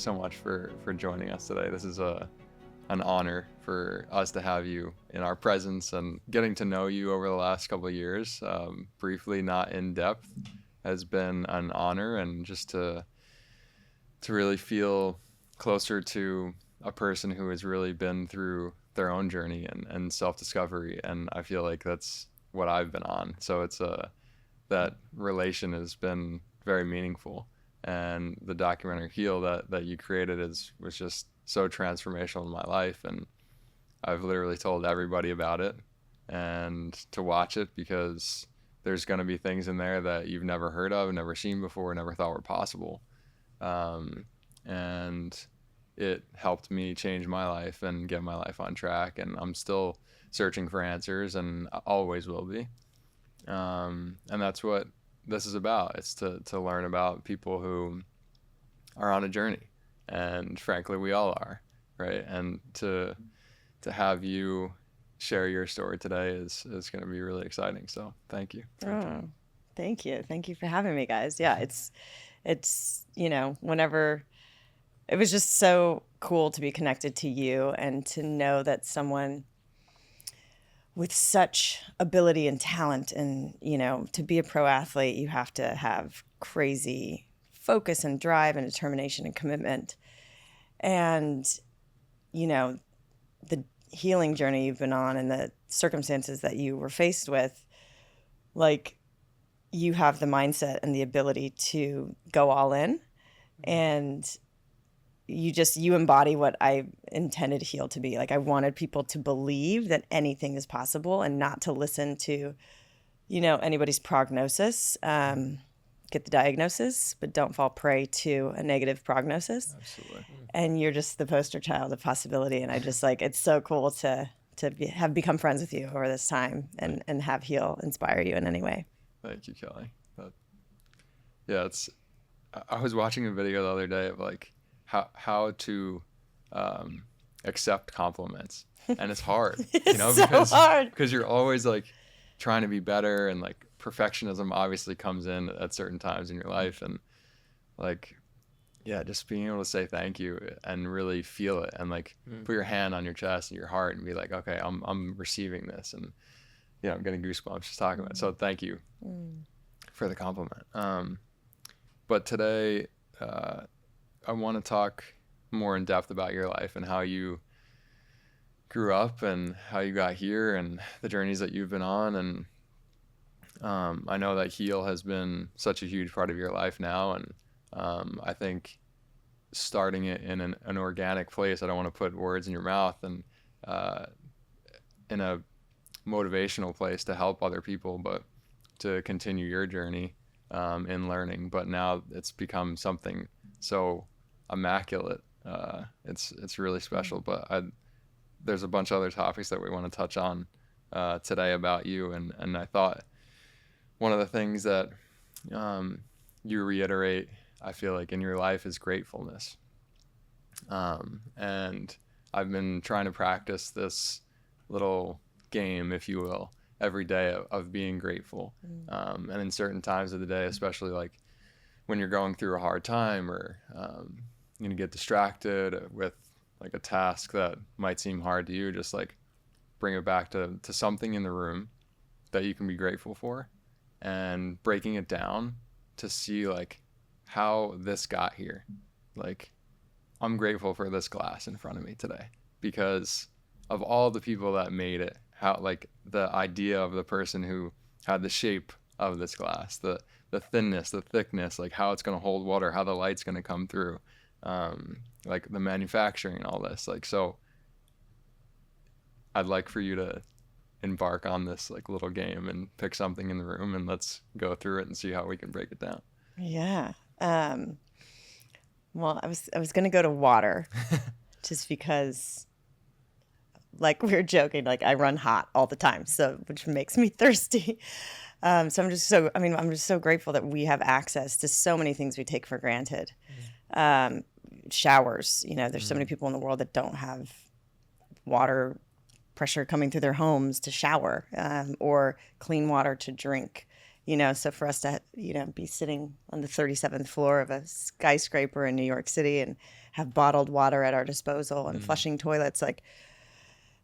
so much for joining us today. This is an honor for us to have you in our presence, and getting to know you over the last couple of years, briefly, not in depth, has been an honor, and just to really feel closer to a person who has really been through their own journey and self-discovery. And I feel like that's what I've been on. So it's that relation has been very meaningful. And the documentary Heal that you created was just so transformational in my life. And I've literally told everybody about it and to watch it, because there's going to be things in there that you've never heard of, never seen before, never thought were possible. And it helped me change my life and get my life on track. And I'm still searching for answers, and always will be. And that's what this is about. It's to learn about people who are on a journey, and frankly, we all are, right? And to have you share your story today is going to be really exciting. So thank you. Thank you for having me, guys. Yeah, it's whenever, it was just so cool to be connected to you and to know that someone with such ability and talent, and to be a pro athlete, you have to have crazy focus and drive and determination and commitment. And the healing journey you've been on and the circumstances that you were faced with, like, you have the mindset and the ability to go all in, and you embody what I intended Heal to be. Like, I wanted people to believe that anything is possible, and not to listen to, anybody's prognosis. Get the diagnosis, but don't fall prey to a negative prognosis. Absolutely. And you're just the poster child of possibility. And I just it's so cool to have become friends with you over this time, and have Heal inspire you in any way. Thank you, Kelly. Yeah, I was watching a video the other day of like how to accept compliments, and it's hard, so hard, because you're always like trying to be better, and like perfectionism obviously comes in at certain times in your life, and like, yeah, just being able to say thank you and really feel it, and like put your hand on your chest and your heart and be like, okay, I'm receiving this, and I'm getting goosebumps just talking about it. So thank you for the compliment. But today, I want to talk more in depth about your life and how you grew up and how you got here and the journeys that you've been on. And I know that Heal has been such a huge part of your life now. And I think starting it in an organic place, I don't want to put words in your mouth, and in a motivational place to help other people, but to continue your journey in learning. But now it's become something so immaculate. It's really special. But there's a bunch of other topics that we want to touch on today about you, and I thought one of the things that you reiterate, I feel like, in your life is gratefulness. And I've been trying to practice this little game, if you will, every day of being grateful. And in certain times of the day, especially like when you're going through a hard time, or get distracted with like a task that might seem hard to you, just like bring it back to something in the room that you can be grateful for, and breaking it down to see like how this got here. Like, I'm grateful for this glass in front of me today because of all the people that made it. How, like, the idea of the person who had the shape of this glass, the thinness, the thickness, like how it's going to hold water, how the light's going to come through, like the manufacturing and all this. Like, so I'd like for you to embark on this like little game and pick something in the room, and let's go through it and see how we can break it down. Yeah. Well, I was going to go to water just because, like we were joking, like I run hot all the time, so which makes me thirsty. So I'm just so grateful that we have access to so many things we take for granted. Showers, there's so many people in the world that don't have water pressure coming through their homes to shower, or clean water to drink. So for us to, be sitting on the 37th floor of a skyscraper in New York City and have bottled water at our disposal and flushing toilets. Like,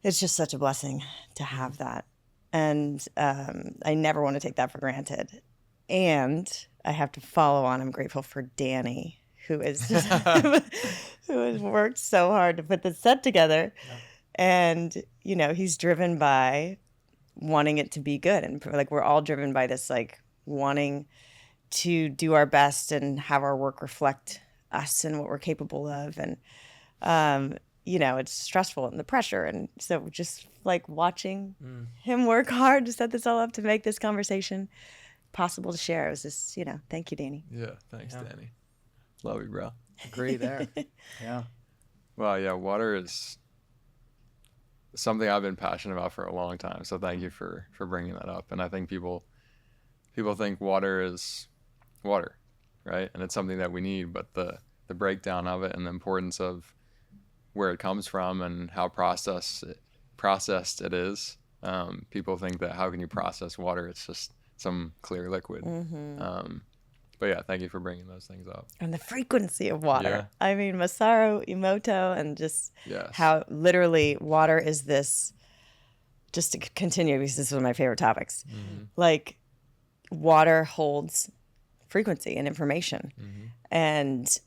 it's just such a blessing to have that. And I never want to take that for granted. And I have to follow on. I'm grateful for Danny, who is just who has worked so hard to put this set together. Yeah. And, you know, he's driven by wanting it to be good. And like, we're all driven by this, like, wanting to do our best and have our work reflect us and what we're capable of. And, you know, it's stressful and the pressure. And so just like watching him work hard to set this all up to make this conversation possible to share. It was just, you know, thank you, Danny. Yeah. Thanks, Danny. Love you, bro. Agree there. Yeah. Well, yeah, water is something I've been passionate about for a long time. So thank you for bringing that up. And I think people think water is water, right? And it's something that we need, but the breakdown of it and the importance of where it comes from and how processed it is. People think that how can you process water? It's just some clear liquid. But yeah, thank you for bringing those things up. And the frequency of water. Yeah. I mean, Masaru Emoto, and just how literally water is this, just to continue, because this is one of my favorite topics, like water holds frequency and information. And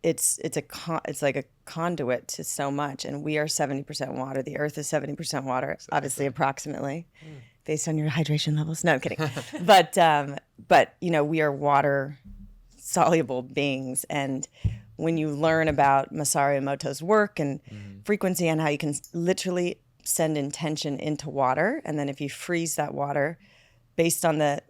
it's like a conduit to so much. And we are 70% water. The earth is 70% water, obviously, approximately, based on your hydration levels. No, I'm kidding. But you know, we are water soluble beings. And when you learn about Masaru Emoto's work and frequency and how you can literally send intention into water, and then if you freeze that water based on the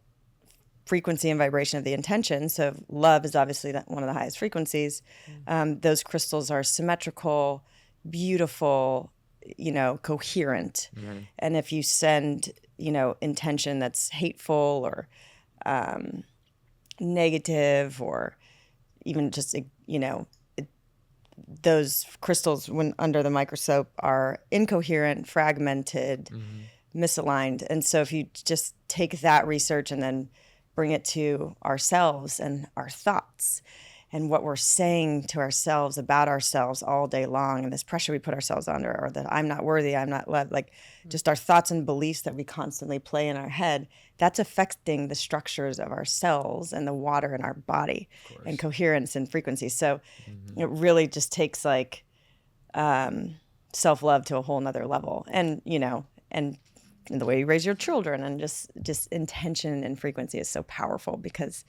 frequency and vibration of the intention, so love is obviously one of the highest frequencies, those crystals are symmetrical, beautiful, you know, coherent. And if you send, you know, intention that's hateful or negative, or even just, you know, those crystals, when under the microscope, are incoherent, fragmented, misaligned. And so if you just take that research and then bring it to ourselves and our thoughts and what we're saying to ourselves about ourselves all day long, and this pressure we put ourselves under, or that I'm not worthy, I'm not loved, like just our thoughts and beliefs that we constantly play in our head, that's affecting the structures of our cells and the water in our body and coherence and frequency. So it really just takes like self-love to a whole nother level. And, you know, and the way you raise your children, and just intention and frequency is so powerful because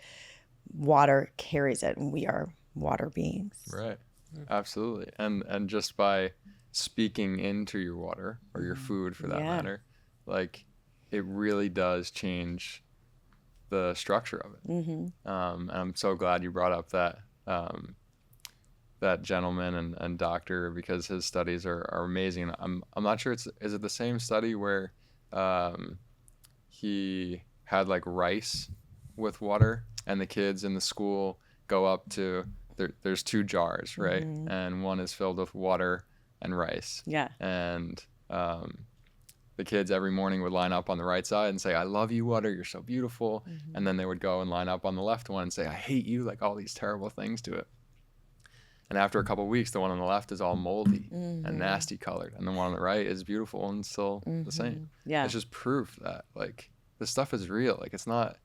water carries it, and we are water beings. Right. Absolutely. And just by speaking into your water, or your food for that matter, like, it really does change the structure of it. And I'm so glad you brought up that gentleman and doctor, because his studies are amazing. I'm not sure is it the same study where he had like rice with water, and the kids in the school go up to there's 2 jars, right? And one is filled with water and rice. Yeah. And the kids every morning would line up on the right side and say, "I love you, water, you're so beautiful." And then they would go and line up on the left one and say, "I hate you," like all these terrible things to it. And after a couple of weeks, the one on the left is all moldy and nasty colored, and the one on the right is beautiful and still the same. Yeah. It's just proof that, like, this stuff is real. Like, it's not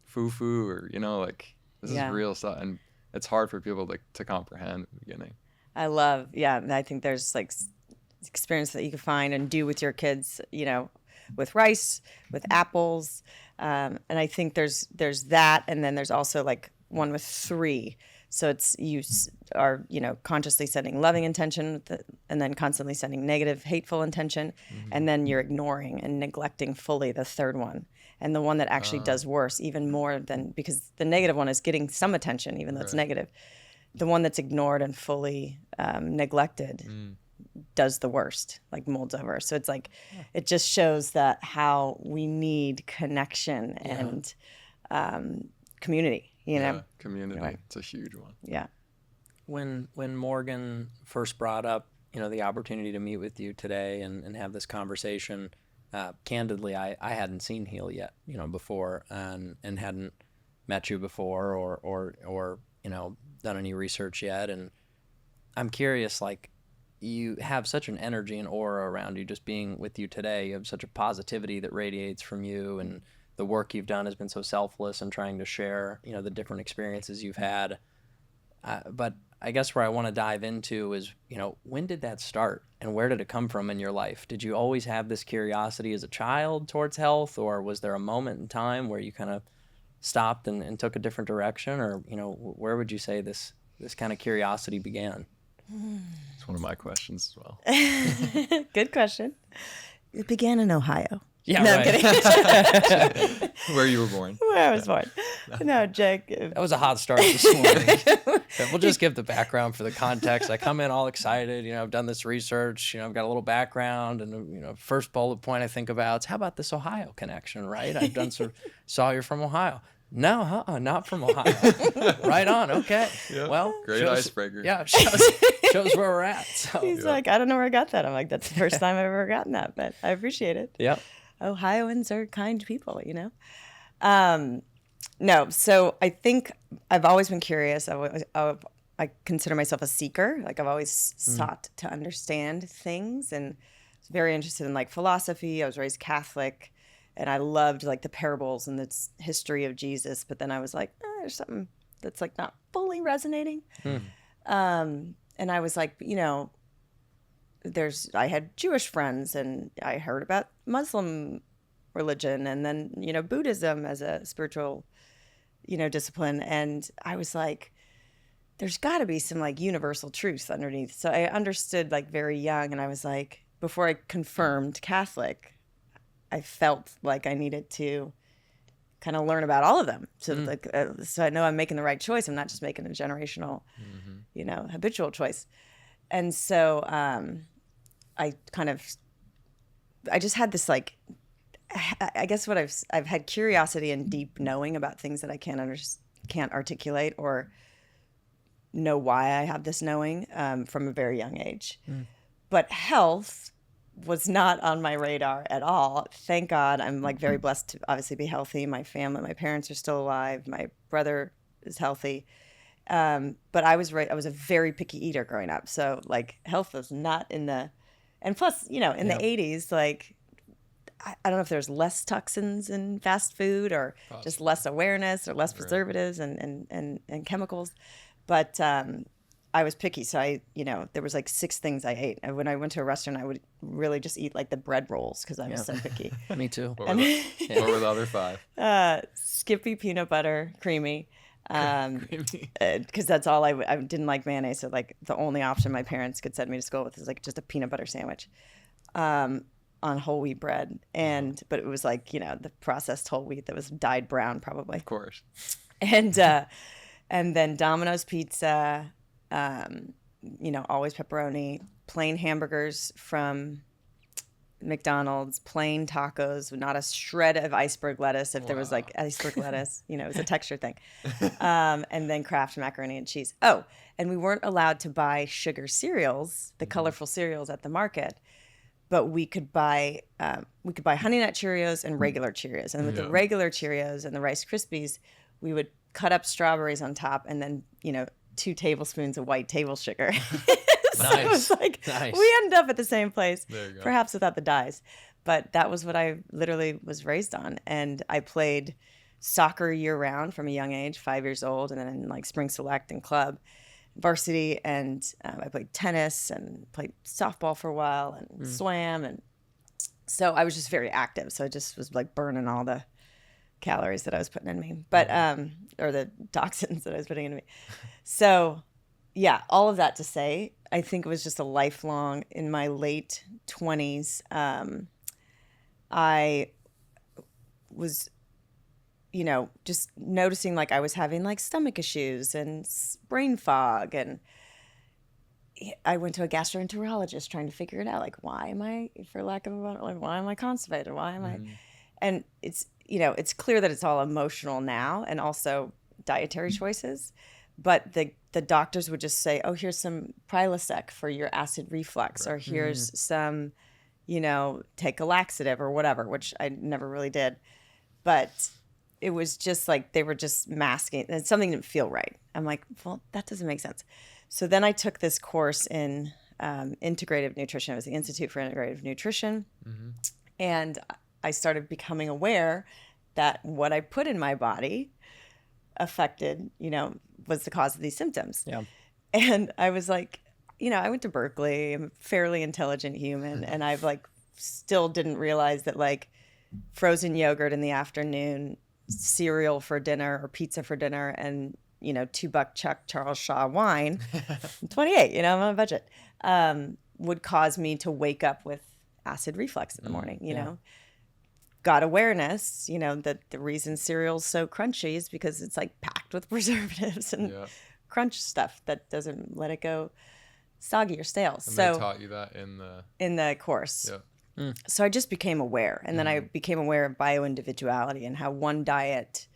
foo-foo, or, you know, like, this is real stuff. And it's hard for people to comprehend at the beginning. I think there's like experience that you can find and do with your kids, you know, with rice, with apples. And I think there's that. And then there's also like one with 3. So it's, you are, you know, consciously setting loving intention and then constantly sending negative, hateful intention. And then you're ignoring and neglecting fully the 3rd one. And the one that actually does worse, even more than, because the negative one is getting some attention, even though it's negative. The one that's ignored and fully neglected does the worst, like molds over. So it's like, it just shows that how we need connection and community. You know, community. Right. It's a huge one. Yeah. When Morgan first brought up, you know, the opportunity to meet with you today and have this conversation, candidly, I hadn't seen Heal yet, you know, before, and hadn't met you before, or you know, done any research yet, and I'm curious, like, you have such an energy and aura around you just being with you today. You have such a positivity that radiates from you, and the work you've done has been so selfless and trying to share, the different experiences you've had. But I guess where I want to dive into is, when did that start and where did it come from in your life? Did you always have this curiosity as a child towards health, or was there a moment in time where you kind of stopped and took a different direction? Or, where would you say this kind of curiosity began? It's one of my questions as well. Good question. It began in Ohio. Yeah, No, right. I'm kidding. Where you were born. Where I was born. No, Jake. That was a hot start this morning. We'll just give the background for the context. I come in all excited. I've done this research. I've got a little background, and first bullet point I think about is, how about this Ohio connection, right? I've done saw you're from Ohio. No, not from Ohio. Right on. Okay. Yeah. Well, great icebreaker. Yeah, shows where we're at. So. He's like, I don't know where I got that. I'm like, that's the first time I've ever gotten that, but I appreciate it. Yep. Ohioans are kind people, No, so I think I've always been curious. I consider myself a seeker. Like, I've always sought to understand things, and was very interested in like philosophy. I was raised Catholic, and I loved like the parables and the history of Jesus. But then I was like, there's something that's like not fully resonating. And I was like, I had Jewish friends, and I heard about Muslim religion, and then, Buddhism as a spiritual, discipline. And I was like, there's got to be some like universal truth underneath. So I understood like very young, and I was like, before I confirmed Catholic, I felt like I needed to kind of learn about all of them. So so I know I'm making the right choice. I'm not just making a generational, habitual choice. And so I just had this like, I guess what I've had curiosity and deep knowing about things that I can't articulate or know why I have this knowing from a very young age. But health was not on my radar at all. Thank God. I'm like very blessed to obviously be healthy. My family, my parents are still alive. My brother is healthy. But I was a very picky eater growing up. So like health was not in the, and plus, in the 80s, like, I don't know if there's less toxins in fast food or just less awareness or less preservatives and chemicals. But I was picky. So there was like 6 things I ate. And when I went to a restaurant, I would really just eat like the bread rolls because I was so picky. Me too. What were the other 5? Skippy peanut butter, creamy. Because that's all I didn't like mayonnaise. So like the only option my parents could send me to school with is like just a peanut butter sandwich. On whole wheat bread, but it was like the processed whole wheat that was dyed brown probably. Of course. And then Domino's pizza, always pepperoni, plain hamburgers from McDonald's, plain tacos, not a shred of iceberg lettuce. If there was like iceberg lettuce, it was a texture thing. And then Kraft macaroni and cheese. Oh, and we weren't allowed to buy sugar cereals, the colorful cereals at the market. But we could buy Honey Nut Cheerios and regular Cheerios. And with the regular Cheerios and the Rice Krispies, we would cut up strawberries on top and then, 2 tablespoons of white table sugar. So Nice. it was like, we ended up at the same place, There you go. perhaps without the dyes. But that was what I literally was raised on. And I played soccer year round from a young age, 5 years old, and then like spring select and club. Varsity, and I played tennis and played softball for a while and swam, and so I was just very active. So I just was like burning all the calories that I was putting in me, but or the toxins that I was putting in me. So yeah, all of that to say, I think it was just a lifelong. In my late 20s, I was just noticing like I was having like stomach issues and brain fog. And I went to a gastroenterologist trying to figure it out. Like, why am I, for lack of a better, like, why am I constipated? Why am I? And it's, it's clear that it's all emotional now and also dietary choices. But the doctors would just say, oh, here's some Prilosec for your acid reflux, or here's some, take a laxative or whatever, which I never really did. But it was just like they were just masking, and something didn't feel right. I'm like, well, that doesn't make sense. So then I took this course in integrative nutrition. It was the Institute for Integrative Nutrition. Mm-hmm. And I started becoming aware that what I put in my body affected, was the cause of these symptoms. Yeah. And I was like, I went to Berkeley. I'm a fairly intelligent human. And I've still didn't realize that frozen yogurt in the afternoon, cereal for dinner or pizza for dinner, and $2 Chuck Charles Shaw wine. I'm 28, I'm on a budget. Would cause me to wake up with acid reflux in the morning. Got awareness, that the reason cereal's so crunchy is because it's packed with preservatives and crunch stuff that doesn't let it go soggy or stale. And so they taught you that in the course. Yeah. So I just became aware, and then I became aware of bioindividuality and how one diet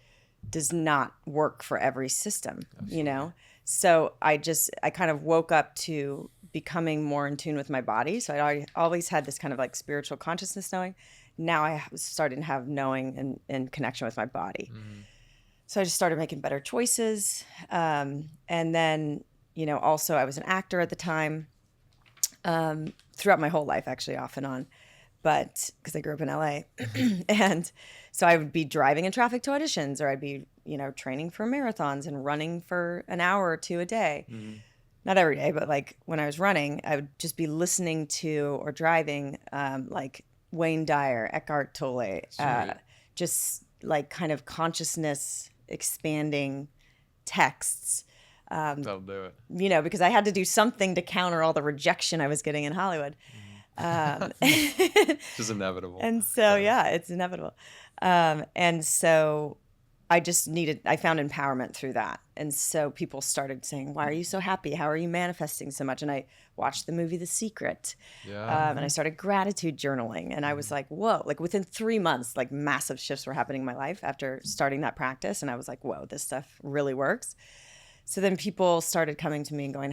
does not work for every system. Absolutely. So I kind of woke up to becoming more in tune with my body. So I always had this kind of spiritual consciousness knowing. Now I started to have knowing and connection with my body. Mm-hmm. So I just started making better choices. And then, also I was an actor at the time, throughout my whole life, actually, off and on. But because I grew up in LA. And so I would be driving in traffic to auditions, or I'd be, training for marathons and running for an hour or two a day. Mm-hmm. Not every day, but when I was running, I would just be listening to or driving Wayne Dyer, Eckhart Tolle, just kind of consciousness expanding texts. That'll do it. Because I had to do something to counter all the rejection I was getting in Hollywood. Which is inevitable. And so, it's inevitable. And so I found empowerment through that. And so people started saying, why are you so happy? How are you manifesting so much? And I watched the movie The Secret. Yeah. And I started gratitude journaling. And I was like, whoa, within 3 months, massive shifts were happening in my life after starting that practice. And I was like, whoa, this stuff really works. So then people started coming to me and going,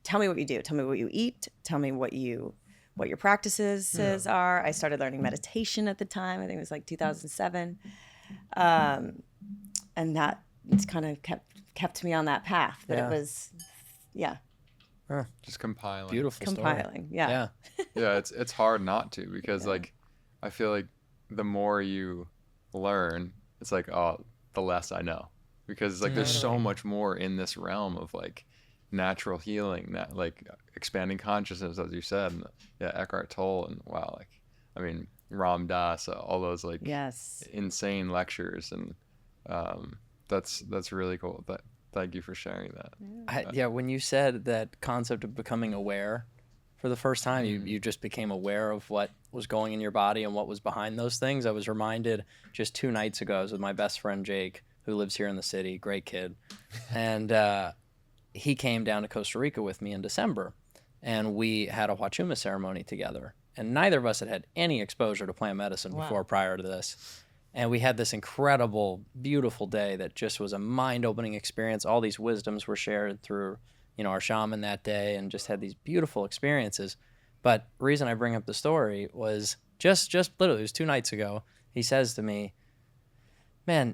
tell me what you do. Tell me what you eat. Tell me what your practices are. I started learning meditation at the time. I think it was 2007. And that it's kind of kept me on that path. But it was, Just compiling. Beautiful compiling. story. Yeah. Yeah, it's hard not to, because I feel like the more you learn, it's the less I know, because there's so much more in this realm of natural healing, that expanding consciousness, as you said, and Eckhart Tolle, and wow, Ram Dass, all those Yes. insane lectures, and that's really cool. But thank you for sharing that. When you said that concept of becoming aware for the first time, you just became aware of what was going in your body and what was behind those things. I was reminded just 2 nights ago, I was with my best friend Jake, who lives here in the city, great kid, and he came down to Costa Rica with me in December, and we had a Huachuma ceremony together. And neither of us had any exposure to plant medicine before, prior to this. And we had this incredible, beautiful day that just was a mind-opening experience. All these wisdoms were shared through, our shaman that day, and just had these beautiful experiences. But the reason I bring up the story was just literally, it was 2 nights ago, he says to me, man,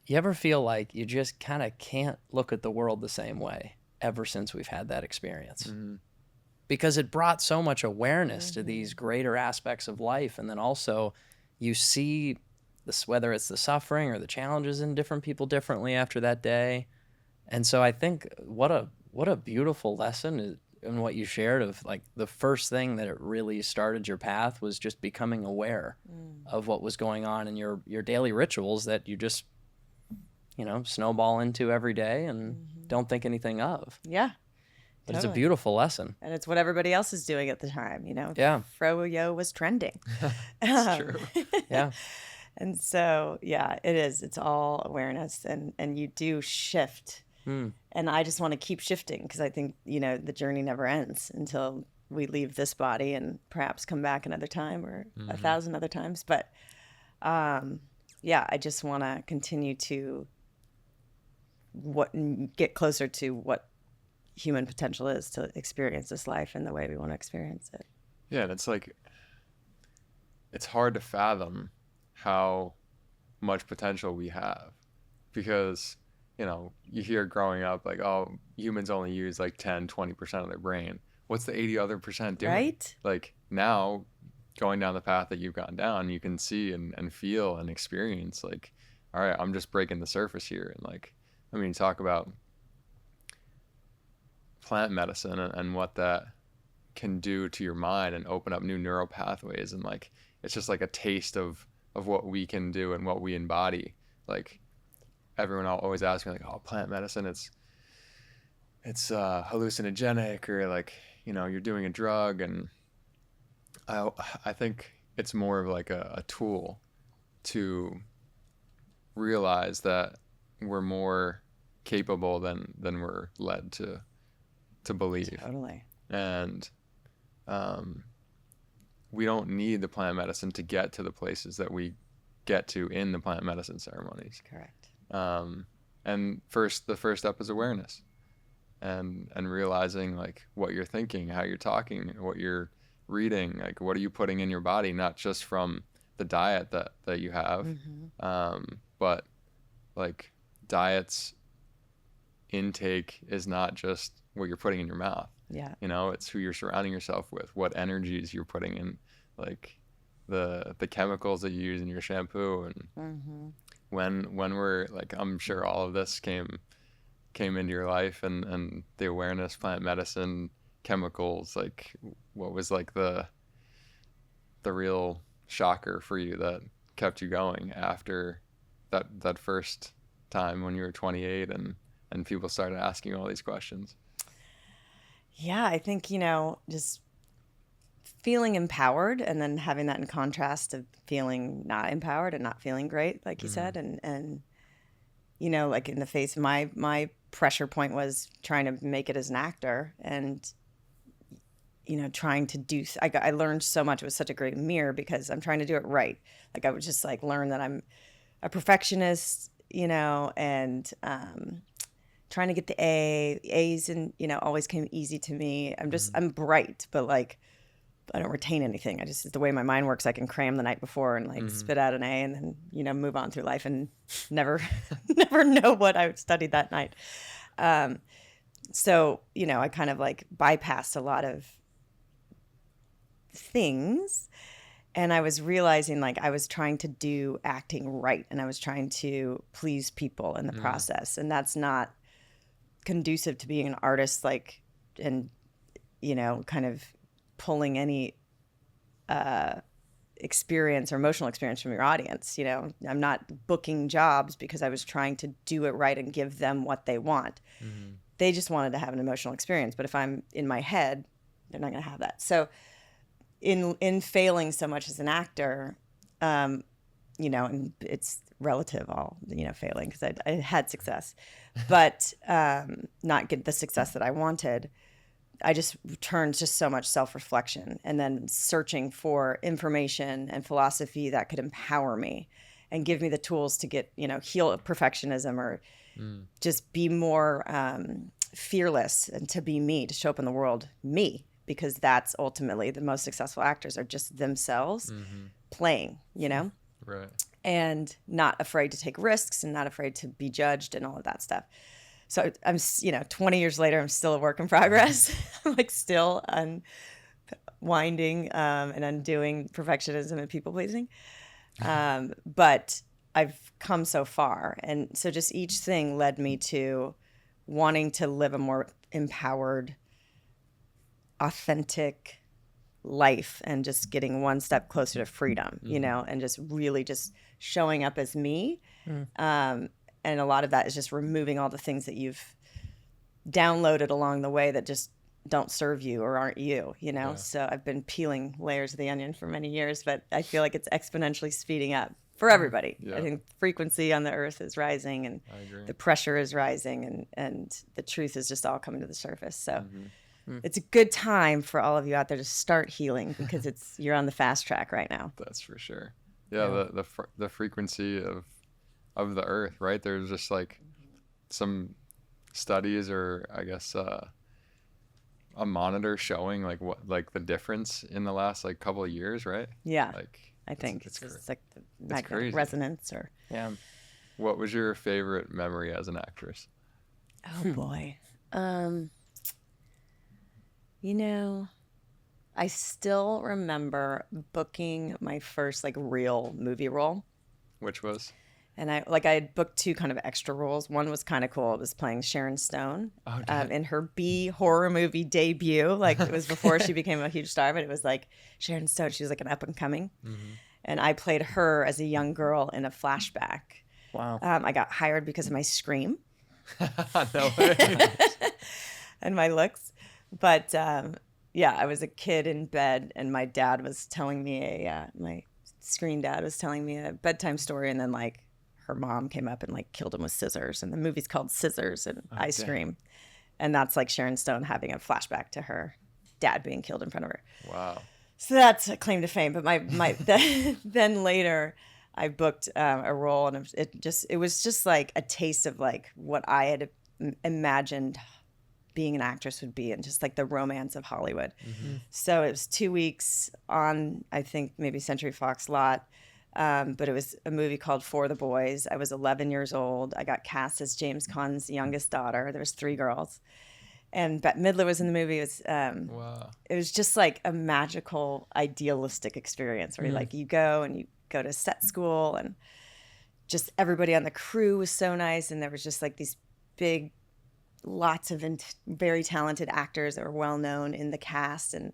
you ever feel like you just kind of can't look at the world the same way ever since we've had that experience? Mm-hmm. Because it brought so much awareness to these greater aspects of life. And then also you see this, whether it's the suffering or the challenges in different people differently after that day. And so I think what a beautiful lesson in what you shared of the first thing that it really started your path was just becoming aware of what was going on in your daily rituals that you just, snowball into every day and don't think anything of. Yeah. But It's a beautiful lesson. And it's what everybody else is doing at the time, Yeah. Froyo was trending. It's true. Yeah. And so, it is. It's all awareness, and you do shift. And I just want to keep shifting, because I think, the journey never ends until we leave this body and perhaps come back another time, or 1,000 other times. But I just want to continue to get closer to what human potential is, to experience this life in the way we want to experience it. Yeah, and it's hard to fathom how much potential we have, because you know, you hear growing up like, oh, humans only use like 10-20% of their brain. What's the 80 other percent doing? Right? Like now, going down the path that you've gone down, you can see and feel and experience like, all right, I'm just breaking the surface here. And like, I mean, talk about plant medicine and what that can do to your mind and open up new neural pathways, and like it's just like a taste of what we can do and what we embody. Like everyone always asks me like, oh, plant medicine, it's hallucinogenic, or like, you know, you're doing a drug. And I think it's more of like a tool to realize that we're more capable than we're led to believe. Totally. And we don't need the plant medicine to get to the places that we get to in the plant medicine ceremonies. Correct. And the first step is awareness, and realizing like what you're thinking, how you're talking, what you're reading, like what are you putting in your body, not just from the diet that you have, but like diet's intake is not just what you're putting in your mouth. Yeah. You know, it's who you're surrounding yourself with, what energies you're putting in, like the chemicals that you use in your shampoo. And when we're like, I'm sure all of this came into your life, and the awareness, plant medicine, chemicals, like what was like the real shocker for you that kept you going after that first time when you were 28 and people started asking all these questions? Yeah, I think, you know, just feeling empowered, and then having that in contrast of feeling not empowered and not feeling great, like you said. And, you know, like in the face, my pressure point was trying to make it as an actor, and, you know, trying to do, I learned so much. It was such a great mirror because I'm trying to do it right. Like I would just like learn that I'm a perfectionist, you know, and, trying to get the A's, and, you know, always came easy to me. I'm bright, but like, I don't retain anything. The way my mind works, I can cram the night before and like spit out an A, and then, you know, move on through life and never know what I studied that night. So, you know, I kind of like bypassed a lot of things, and I was realizing like I was trying to do acting right, and I was trying to please people in the process. And that's not conducive to being an artist, like, and, you know, kind of pulling any experience or emotional experience from your audience. You know, I'm not booking jobs because I was trying to do it right and give them what they want. They just wanted to have an emotional experience, but if I'm in my head, they're not going to have that. So in failing so much as an actor, you know, and it's relative, all, you know, failing, because I had success, but not get the success that I wanted. I just turned to so much self-reflection, and then searching for information and philosophy that could empower me and give me the tools to get, you know, heal perfectionism, or just be more fearless, and to be me, to show up in the world me, because that's ultimately the most successful actors are just themselves playing, you know? Right. And not afraid to take risks, and not afraid to be judged, and all of that stuff. So I'm, you know, 20 years later, I'm still a work in progress. I'm like still unwinding and undoing perfectionism and people pleasing. But I've come so far. And so just each thing led me to wanting to live a more empowered, authentic life, and just getting one step closer to freedom, you know, and just really just showing up as me. And a lot of that is just removing all the things that you've downloaded along the way that just don't serve you or aren't you, you know? Yeah. So I've been peeling layers of the onion for many years, but I feel like it's exponentially speeding up for everybody. Yeah. I think frequency on the earth is rising, and the pressure is rising, and the truth is just all coming to the surface. So it's a good time for all of you out there to start healing, because you're on the fast track right now. That's for sure. Yeah. The frequency of the earth, right? There's just like some studies, or I guess a monitor showing like what, like the difference in the last like couple of years, right? Yeah. Like I think it's like the magnetic resonance, or What was your favorite memory as an actress? Oh boy. You know, I still remember booking my first like real movie role. Which was? And I had booked two kind of extra roles. One was kind of cool. It was playing Sharon Stone Oh, dang. in her B horror movie debut. Like it was before she became a huge star, but it was like Sharon Stone. She was like an up and coming. And I played her as a young girl in a flashback. Wow. I got hired because of my scream No way. and my looks. But yeah, I was a kid in bed, and my dad was telling me my screen dad was telling me a bedtime story, and then like her mom came up and like killed him with scissors, and the movie's called Scissors, and I scream, and that's like Sharon Stone having a flashback to her dad being killed in front of her. Wow. So that's a claim to fame. But my then later I booked a role, and it was just like a taste of like what I had imagined being an actress would be, and just like the romance of Hollywood. So it was 2 weeks on, I think maybe Century Fox lot, but it was a movie called For the Boys. I was 11 years old. I got cast as James Caan's youngest daughter. There was 3 girls, and Bette Midler was in the movie. Wow. It was just like a magical, idealistic experience where like you go and you go to set school, and just everybody on the crew was so nice, and there was just like these big, lots of very talented actors that were well known in the cast, and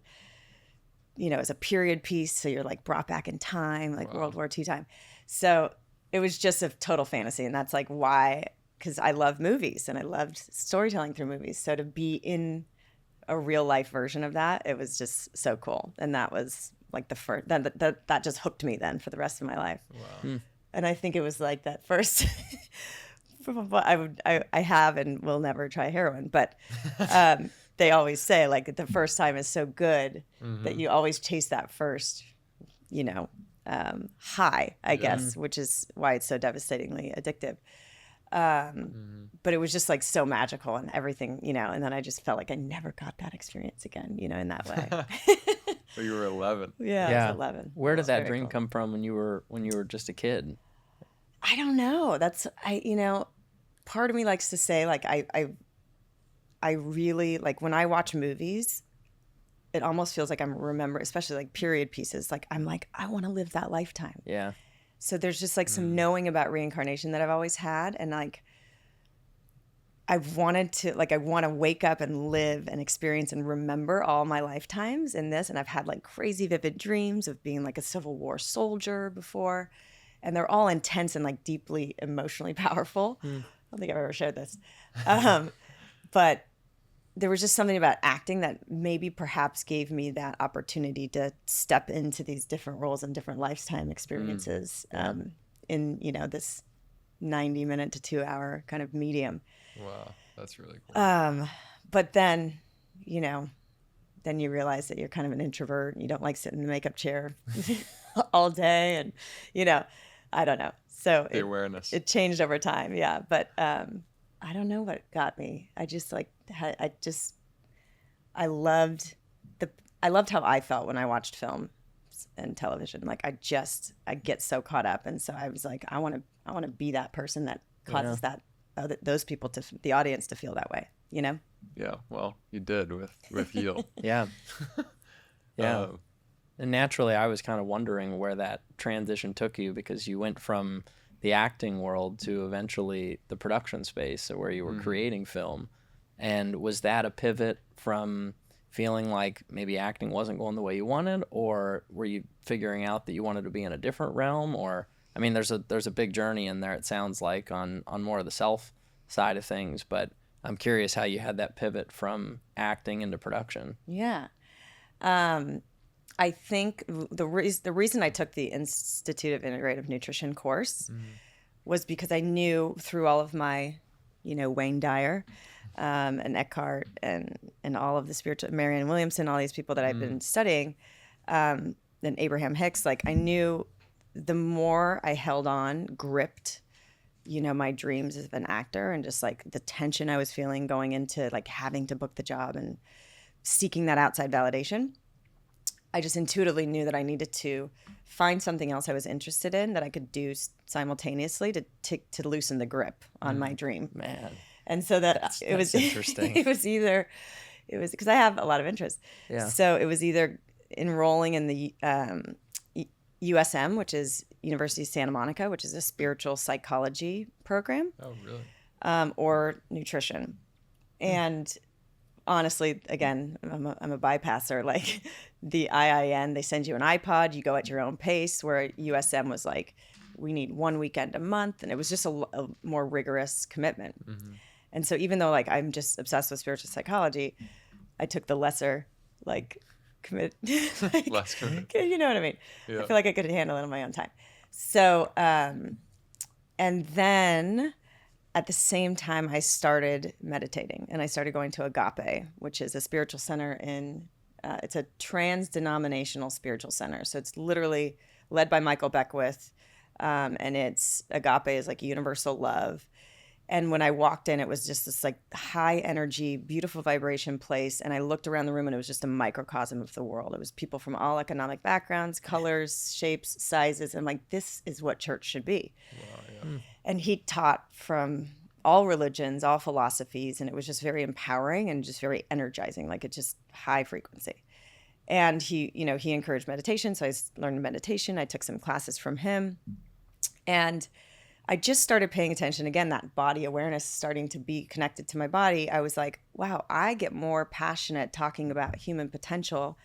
you know, it's a period piece, so you're like brought back in time, like World War II time. So it was just a total fantasy, and that's like why, because I love movies and I loved storytelling through movies. So to be in a real life version of that, it was just so cool, and that was like the first. Then that just hooked me then for the rest of my life. Wow. And I think it was like that first. I have and will never try heroin, but they always say like the first time is so good that you always chase that first, you know, high, I guess, which is why it's so devastatingly addictive. But it was just like so magical and everything, you know, and then I just felt like I never got that experience again, you know, in that way. But you were 11. I was 11. Where did That's that very dream cool. come from when you were just a kid? I don't know. You know, part of me likes to say like I really like when I watch movies, it almost feels like I'm remembering, especially like period pieces. Like I'm like, I want to live that lifetime. Yeah. So there's just like some knowing about reincarnation that I've always had, and like I want to wake up and live and experience and remember all my lifetimes in this. And I've had like crazy vivid dreams of being like a Civil War soldier before, and they're all intense and like deeply emotionally powerful. I don't think I've ever shared this. But there was just something about acting that maybe perhaps gave me that opportunity to step into these different roles and different lifetime experiences in, you know, this 90-minute to 2-hour kind of medium. Wow. That's really cool. But then, you know, then you realize that you're kind of an introvert and you don't like sitting in the makeup chair all day, and, you know, I don't know. So The awareness. It changed over time. Yeah. But I don't know what got me. I just like, I loved how I felt when I watched film and television. Like I get so caught up. And so I was like, I want to be that person that causes those people the audience to feel that way, you know? Yeah. Well, you did with Heal. Yeah. Yeah. And naturally, I was kind of wondering where that transition took you, because you went from the acting world to eventually the production space, so where you were creating film. And was that a pivot from feeling like maybe acting wasn't going the way you wanted, or were you figuring out that you wanted to be in a different realm? Or, I mean, there's a big journey in there, it sounds like, on more of the self side of things, but I'm curious how you had that pivot from acting into production. Yeah. I think the reason I took the Institute of Integrative Nutrition course was because I knew through all of my, you know, Wayne Dyer and Eckhart and all of the spiritual, Marianne Williamson, all these people that I've been studying, and Abraham Hicks, like I knew the more I held on, gripped, you know, my dreams as an actor, and just like the tension I was feeling going into like having to book the job and seeking that outside validation, I just intuitively knew that I needed to find something else I was interested in that I could do simultaneously to loosen the grip on my dream. Man. And so that it was that's interesting. it was because I have a lot of interest. Yeah. So it was either enrolling in the USM, which is University of Santa Monica, which is a spiritual psychology program. Oh, really? Or nutrition. And honestly, again, I'm a bypasser. Like the IIN, they send you an iPod, you go at your own pace, where USM was like, we need 1 weekend a month. And it was just a more rigorous commitment. Mm-hmm. And so even though like I'm just obsessed with spiritual psychology, I took the lesser like commit. Like, Less commit. You know what I mean? Yeah. I feel like I could handle it on my own time. So, and then at the same time, I started meditating, and I started going to Agape, which is a spiritual center it's a trans-denominational spiritual center. So it's literally led by Michael Beckwith, and Agape is like universal love. And when I walked in, it was just this like high energy, beautiful vibration place. And I looked around the room, and it was just a microcosm of the world. It was people from all economic backgrounds, colors, shapes, sizes. And like, this is what church should be. Wow, yeah. And he taught from all religions, all philosophies. And it was just very empowering and just very energizing, like it's just high frequency. And he encouraged meditation. So I learned meditation. I took some classes from him. And I just started paying attention again, that body awareness starting to be connected to my body. I was like, wow, I get more passionate talking about human potential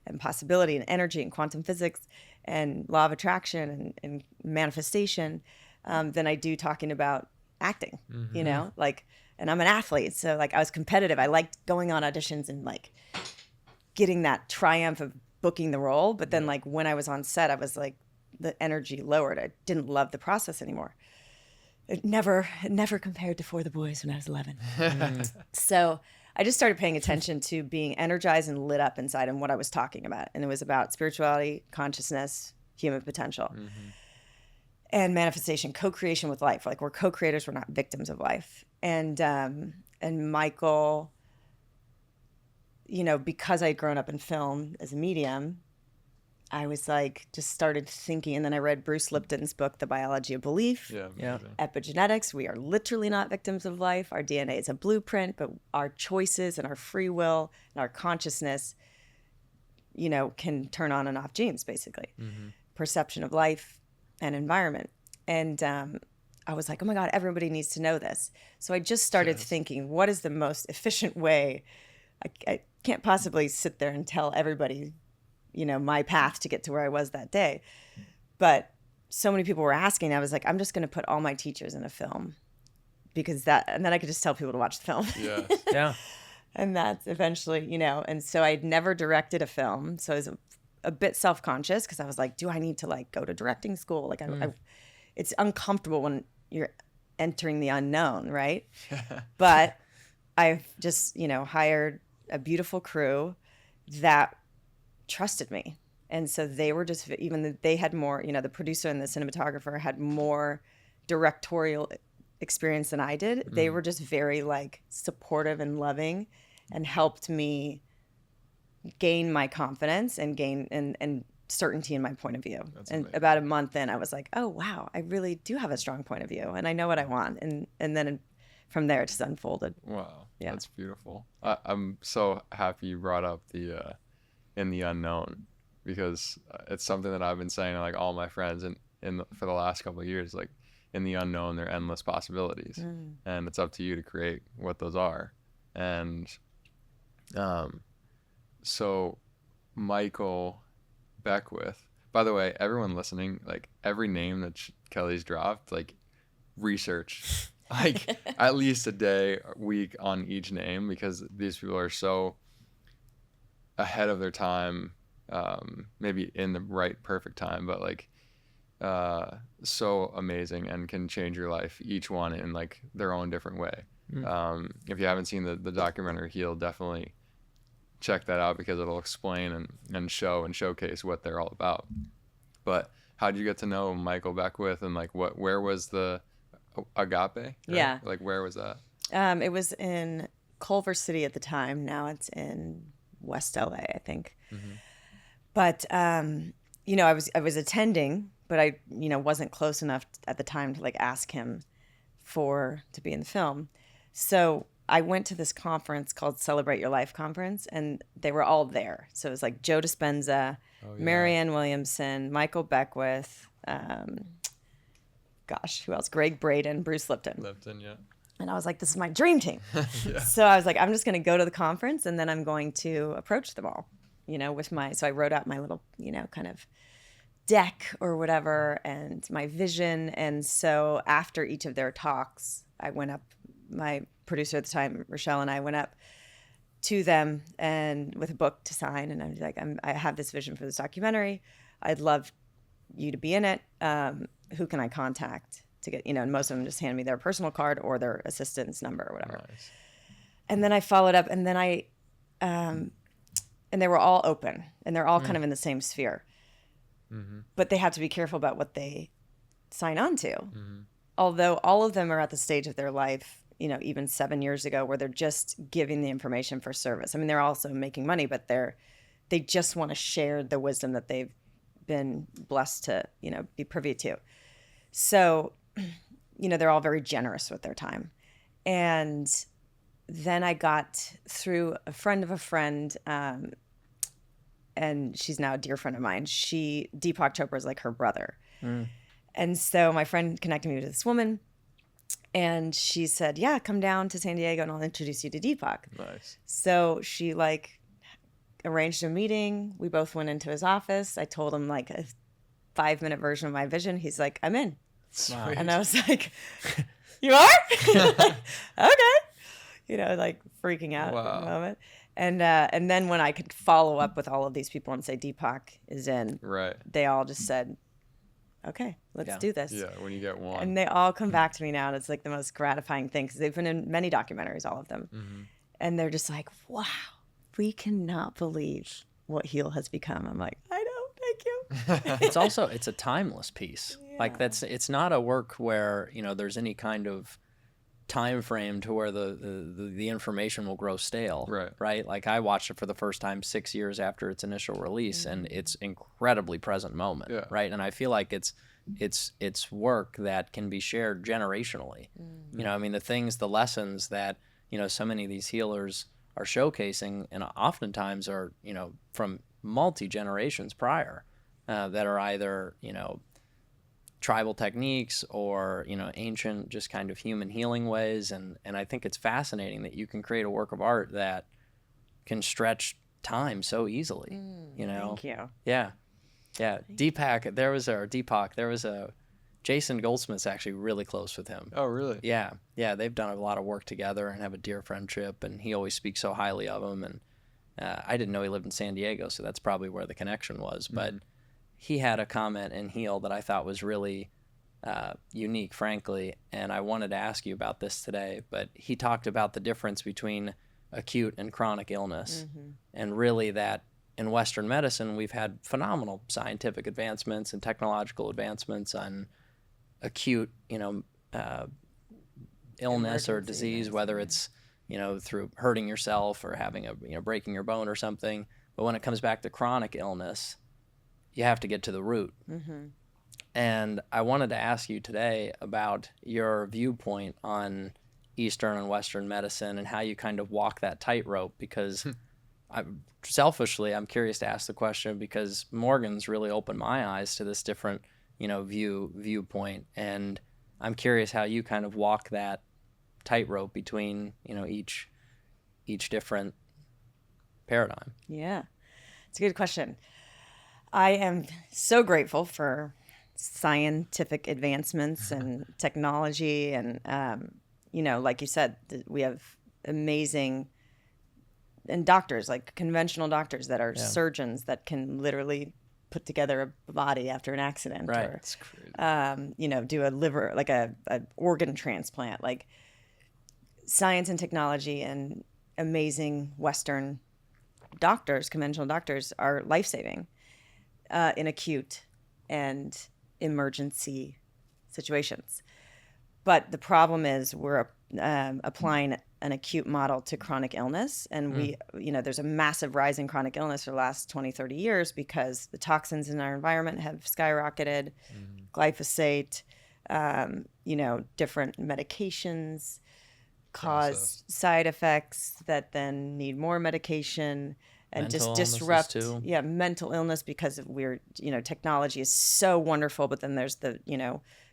and possibility and energy and quantum physics and law of attraction and manifestation than I do talking about acting, you know, like, and I'm an athlete. So like I was competitive. I liked going on auditions and like getting that triumph of booking the role. But then like when I was on set, I was like, the energy lowered. I didn't love the process anymore. It never compared to For the Boys when I was 11. So I just started paying attention to being energized and lit up inside and what I was talking about. And it was about spirituality, consciousness, human potential, and manifestation, co-creation with life. Like we're co-creators, we're not victims of life. And Michael, you know, because I'd grown up in film as a medium, I was like, just started thinking. And then I read Bruce Lipton's book, The Biology of Belief. Yeah. Epigenetics. We are literally not victims of life. Our DNA is a blueprint, but our choices and our free will and our consciousness, you know, can turn on and off genes, basically. Perception of life and environment. And I was like, oh my God, everybody needs to know this. So I just started thinking, what is the most efficient way? I can't possibly sit there and tell everybody, you know, my path to get to where I was that day. But so many people were asking, I was like, I'm just going to put all my teachers in a film and then I could just tell people to watch the film. Yes. Yeah. And that's eventually, you know, and so I'd never directed a film. So I was a bit self-conscious because I was like, do I need to like go to directing school? Like it's uncomfortable when you're entering the unknown, right? But I've just, you know, hired a beautiful crew that trusted me. And so they were just, even though they had more, you know, the producer and the cinematographer had more directorial experience than I did. They were just very like supportive and loving and helped me gain my confidence and gain and certainty in my point of view. That's and amazing. about a month in, I was like, oh, wow, I really do have a strong point of view and I know what I want. And then from there, it just unfolded. Wow. Yeah. That's beautiful. I'm so happy you brought up the in the unknown, because it's something that I've been saying to like all my friends for the last couple of years. Like in the unknown, there are endless possibilities, and it's up to you to create what those are. And so Michael Beckwith, by the way, everyone listening, like every name that Kelly's dropped, like research like at least a day, a week on each name, because these people are so ahead of their time, maybe in the right perfect time, but like so amazing and can change your life, each one in like their own different way. If you haven't seen the documentary Heal, definitely check that out, because it'll explain and show and showcase what they're all about. But how did you get to know Michael Beckwith, and like where was the Agape? Right? Yeah. Like where was that? It was in Culver City at the time. Now it's in West LA, I think. But I was attending, but I, wasn't close enough at the time to like ask him to be in the film. So I went to this conference called Celebrate Your Life conference, and they were all there. So it was like Joe Dispenza, Marianne Williamson, Michael Beckwith, who else? Greg Braden, Bruce Lipton. Yeah. And I was like, this is my dream team. So I was like, I'm just going to go to the conference, and then I'm going to approach them all, so I wrote out my little, kind of deck or whatever, and my vision. And so after each of their talks, I went up, my producer at the time, Rochelle, and I went up to them and with a book to sign. And I was like, I have this vision for this documentary. I'd love you to be in it. Who can I contact to get, and most of them just hand me their personal card or their assistant's number or whatever. Nice. And then I followed up, and then and they were all open, and they're all kind of in the same sphere. Mm-hmm. But they have to be careful about what they sign on to. Mm-hmm. Although all of them are at the stage of their life, even 7 years ago, where they're just giving the information for service. I mean, they're also making money, but they just want to share the wisdom that they've been blessed to, be privy to. So, they're all very generous with their time. And then I got through a friend of a friend, and she's now a dear friend of mine. Deepak Chopra is like her brother. Mm. And so my friend connected me with this woman, and she said, yeah, come down to San Diego and I'll introduce you to Deepak. Nice. So she arranged a meeting. We both went into his office. I told him like a 5-minute version of my vision. He's like, I'm in. Sweet. And I was like, you are? Okay. Like freaking out at the moment. And then when I could follow up with all of these people and say Deepak is in, right, they all just said, okay, let's do this. Yeah, when you get one. And they all come back to me now, and it's like the most gratifying thing, because they've been in many documentaries, all of them. Mm-hmm. And they're just like, wow, we cannot believe what Heal has become. I'm like, I know, thank you. It's a timeless piece. Yeah. Like it's not a work where, there's any kind of time frame to where the information will grow stale, right? Like I watched it for the first time 6 years after its initial release, and it's incredibly present moment, right? And I feel like it's work that can be shared generationally. The lessons that so many of these healers are showcasing, and oftentimes are from multi generations prior, that are either tribal techniques or ancient just kind of human healing ways, and I think it's fascinating that you can create a work of art that can stretch time so easily. Thank you. Yeah Deepak, there was a Jason Goldsmith's actually really close with him. Oh really? Yeah they've done a lot of work together and have a dear friendship, and he always speaks so highly of him. And I didn't know he lived in San Diego, so that's probably where the connection was. But he had a comment in Heal that I thought was really unique, frankly, and I wanted to ask you about this today. But he talked about the difference between acute and chronic illness, and really that in Western medicine we've had phenomenal scientific advancements and technological advancements on acute, illness or disease, whether it's through hurting yourself or having breaking your bone or something. But when it comes back to chronic illness, you have to get to the root. Mm-hmm. And I wanted to ask you today about your viewpoint on Eastern and Western medicine and how you kind of walk that tightrope, because I'm curious to ask the question because Morgan's really opened my eyes to this different, viewpoint. And I'm curious how you kind of walk that tightrope between, each different paradigm. Yeah, it's a good question. I am so grateful for scientific advancements and technology. And, like you said, we have amazing and doctors, like conventional doctors that are surgeons that can literally put together a body after an accident, right? Or, That's crazy. Do a liver, like a organ transplant. Like science and technology and amazing Western doctors, conventional doctors, are life-saving in acute and emergency situations. But the problem is we're applying an acute model to chronic illness. And there's a massive rise in chronic illness for the last 20, 30 years because the toxins in our environment have skyrocketed, glyphosate, different medications cause side effects that then need more medication and Mental just disrupt too. mental illness because of weird, technology is so wonderful, but then there's the,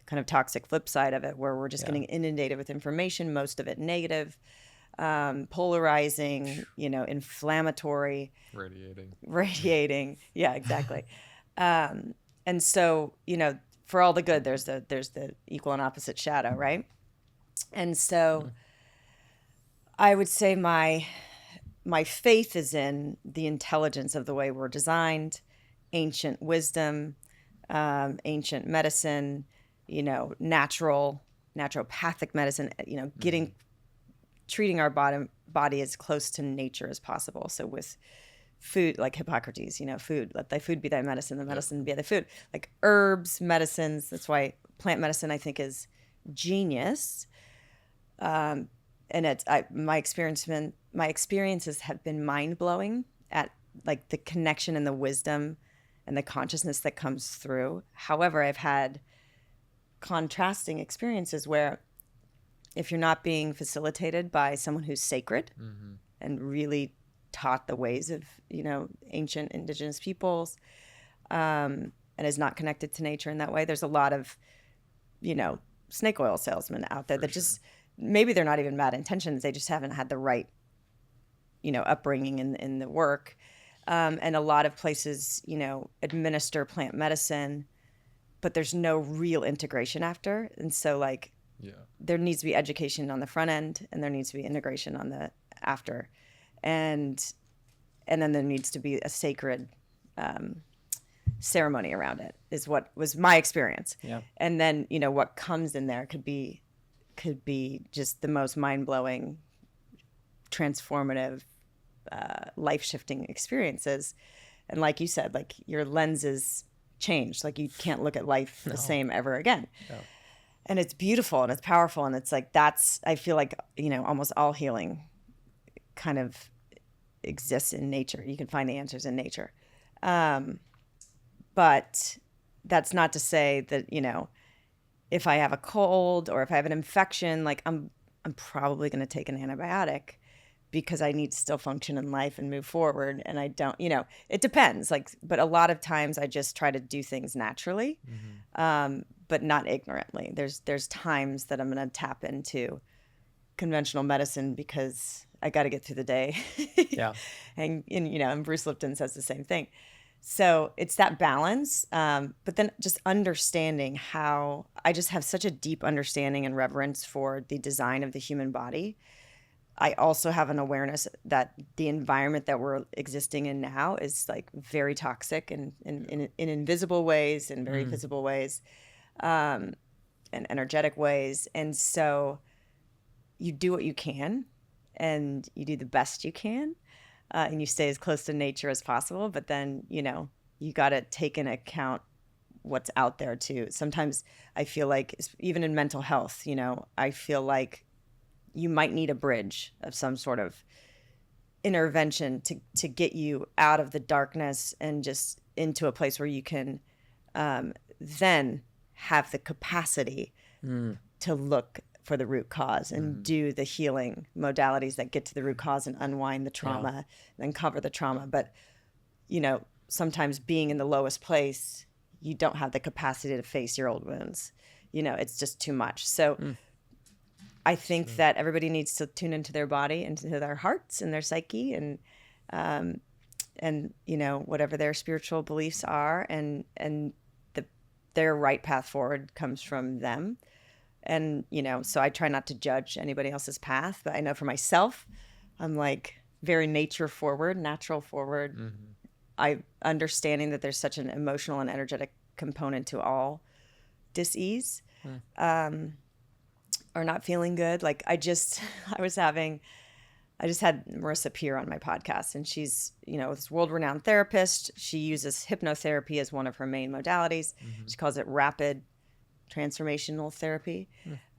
kind of toxic flip side of it where we're just getting inundated with information, most of it negative, polarizing, inflammatory, radiating. Yeah, exactly. And so, for all the good, there's the equal and opposite shadow, right? And so I would say my faith is in the intelligence of the way we're designed, ancient wisdom, ancient medicine, naturopathic medicine, treating our body as close to nature as possible. So with food, like Hippocrates, food, let thy food be thy medicine, the medicine be thy food, like herbs, medicines. That's why plant medicine, I think, is genius. And my experiences have been mind-blowing at like the connection and the wisdom and the consciousness that comes through. However, I've had contrasting experiences where if you're not being facilitated by someone who's sacred and really taught the ways of, ancient indigenous peoples, and is not connected to nature in that way, there's a lot of, snake oil salesmen out there that just, maybe they're not even bad intentions. They just haven't had the right, upbringing in the work. And a lot of places, administer plant medicine, but there's no real integration after. And so there needs to be education on the front end and there needs to be integration on the after. And then there needs to be a sacred ceremony around it is what was my experience. Yeah. And then, what comes in there could be just the most mind-blowing, transformative, life-shifting experiences. And like you said, like your lenses change. Like you can't look at life the same ever again. No. And it's beautiful and it's powerful. And it's like, I feel like, almost all healing kind of exists in nature. You can find the answers in nature. But that's not to say that, if I have a cold or if I have an infection, like I'm probably going to take an antibiotic because I need to still function in life and move forward. And I don't, it depends. But a lot of times I just try to do things naturally, but not ignorantly. There's times that I'm going to tap into conventional medicine because I got to get through the day. Yeah. and Bruce Lipton says the same thing. So it's that balance, but then just understanding how I just have such a deep understanding and reverence for the design of the human body. I also have an awareness that the environment that we're existing in now is like very toxic and in invisible ways and very visible ways, and energetic ways. And so you do what you can and you do the best you can. And you stay as close to nature as possible, but then, you got to take into account what's out there too. Sometimes I feel like, even in mental health, I feel like you might need a bridge of some sort of intervention to get you out of the darkness and just into a place where you can then have the capacity to look for the root cause and do the healing modalities that get to the root cause and unwind the trauma and cover the trauma. But, sometimes being in the lowest place, you don't have the capacity to face your old wounds. It's just too much. So I think that everybody needs to tune into their body and to their hearts and their psyche and whatever their spiritual beliefs are and their right path forward comes from them. And, so I try not to judge anybody else's path, but I know for myself, I'm like very nature forward, natural forward. I understanding that there's such an emotional and energetic component to all dis-ease, or not feeling good. Like I just had Marissa Peer on my podcast, and she's, this world-renowned therapist. She uses hypnotherapy as one of her main modalities. She calls it rapid transformational therapy.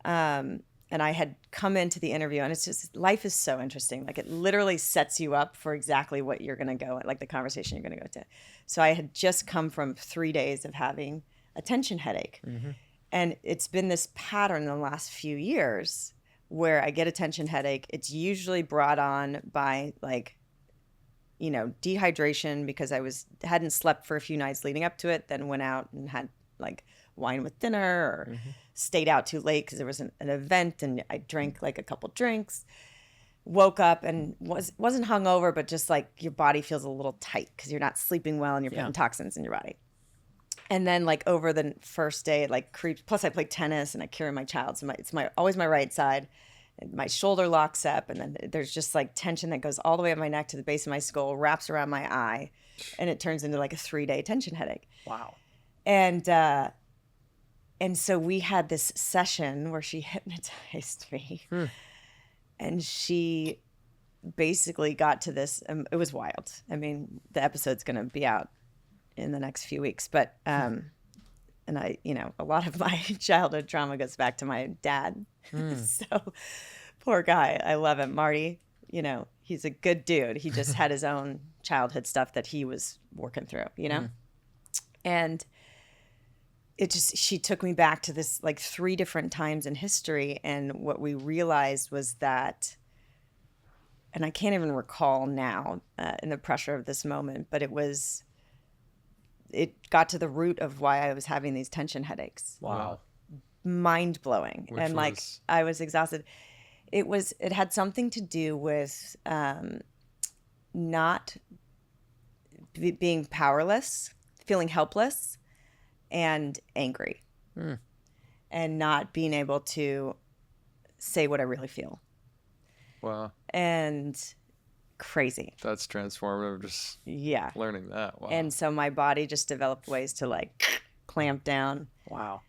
And And I had come into the interview, and it's just, life is so interesting. Like, it literally sets you up for exactly what you're going to go, like the conversation you're going to go to. So I had just come from 3 days of having a tension headache. And it's been this pattern in the last few years where I get a tension headache. It's usually brought on by, like, you know, dehydration, because I hadn't slept for a few nights leading up to it, then went out and had like wine with dinner, or stayed out too late because there was an event, and I drank like a couple drinks, woke up and wasn't hungover, but just like your body feels a little tight because you're not sleeping well and you're putting toxins in your body. And then, like, over the first day, it like creeps. Plus, I play tennis and I carry my child, so it's always my right side. And my shoulder locks up, and then there's just like tension that goes all the way up my neck to the base of my skull, wraps around my eye, and it turns into like a 3-day tension headache. Wow. And so we had this session where she hypnotized me, and she basically got to this. It was wild. I mean, the episode's going to be out in the next few weeks, but and I, you know, a lot of my childhood trauma goes back to my dad. So poor guy. I love him. Marty, you know, he's a good dude. He just had his own childhood stuff that he was working through, you know? And she took me back to this like 3 different times in history. And what we realized was that, and I can't even recall now in the pressure of this moment, but it got to the root of why I was having these tension headaches. Wow. Mind blowing. And like, I was exhausted. It had something to do with not being powerless, feeling helpless, and angry, and not being able to say what I really feel. Wow. And crazy. That's transformative, just learning that. Wow. And so my body just developed ways to like clamp down. Wow.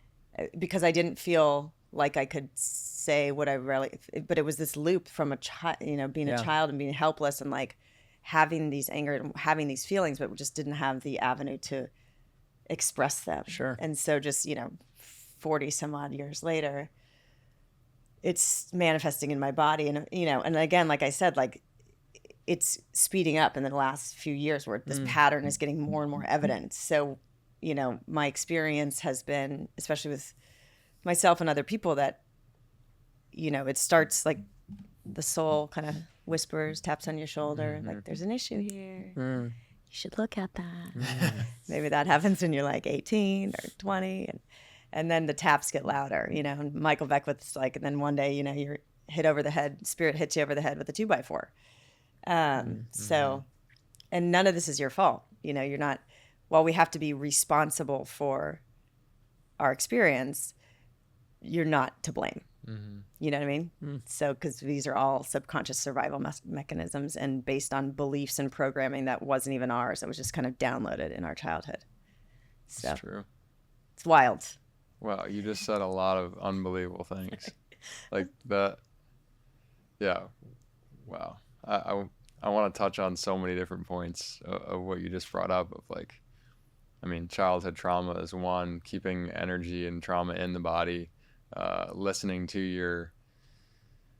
Because I didn't feel like I could say what I really, but it was this loop from a child, you know, being a child and being helpless and like having these anger and having these feelings, but we just didn't have the avenue to express them. Sure. And so just, you know, 40 some odd years later, it's manifesting in my body. And, you know, and again, like I said, like it's speeding up in the last few years where this pattern is getting more and more evident. So, you know, my experience has been, especially with myself and other people, that, you know, it starts like the soul kind of whispers, taps on your shoulder, like there's an issue here. You should look at that. Maybe that happens when you're like 18 or 20. And then the taps get louder, you know, and Michael Beckwith's like, and then one day, you know, you're hit over the head, spirit hits you over the head with a 2x4. So, and none of this is your fault. You know, you're not, while we have to be responsible for our experience, you're not to blame. You know what I mean? So, because these are all subconscious survival mechanisms and based on beliefs and programming that wasn't even ours. It was just kind of downloaded in our childhood. So, That's true. It's wild. Wow, you just said a lot of unbelievable things. Like that. Yeah. Wow. I want to touch on so many different points of what you just brought up of like, I mean, childhood trauma is one, keeping energy and trauma in the body, listening to your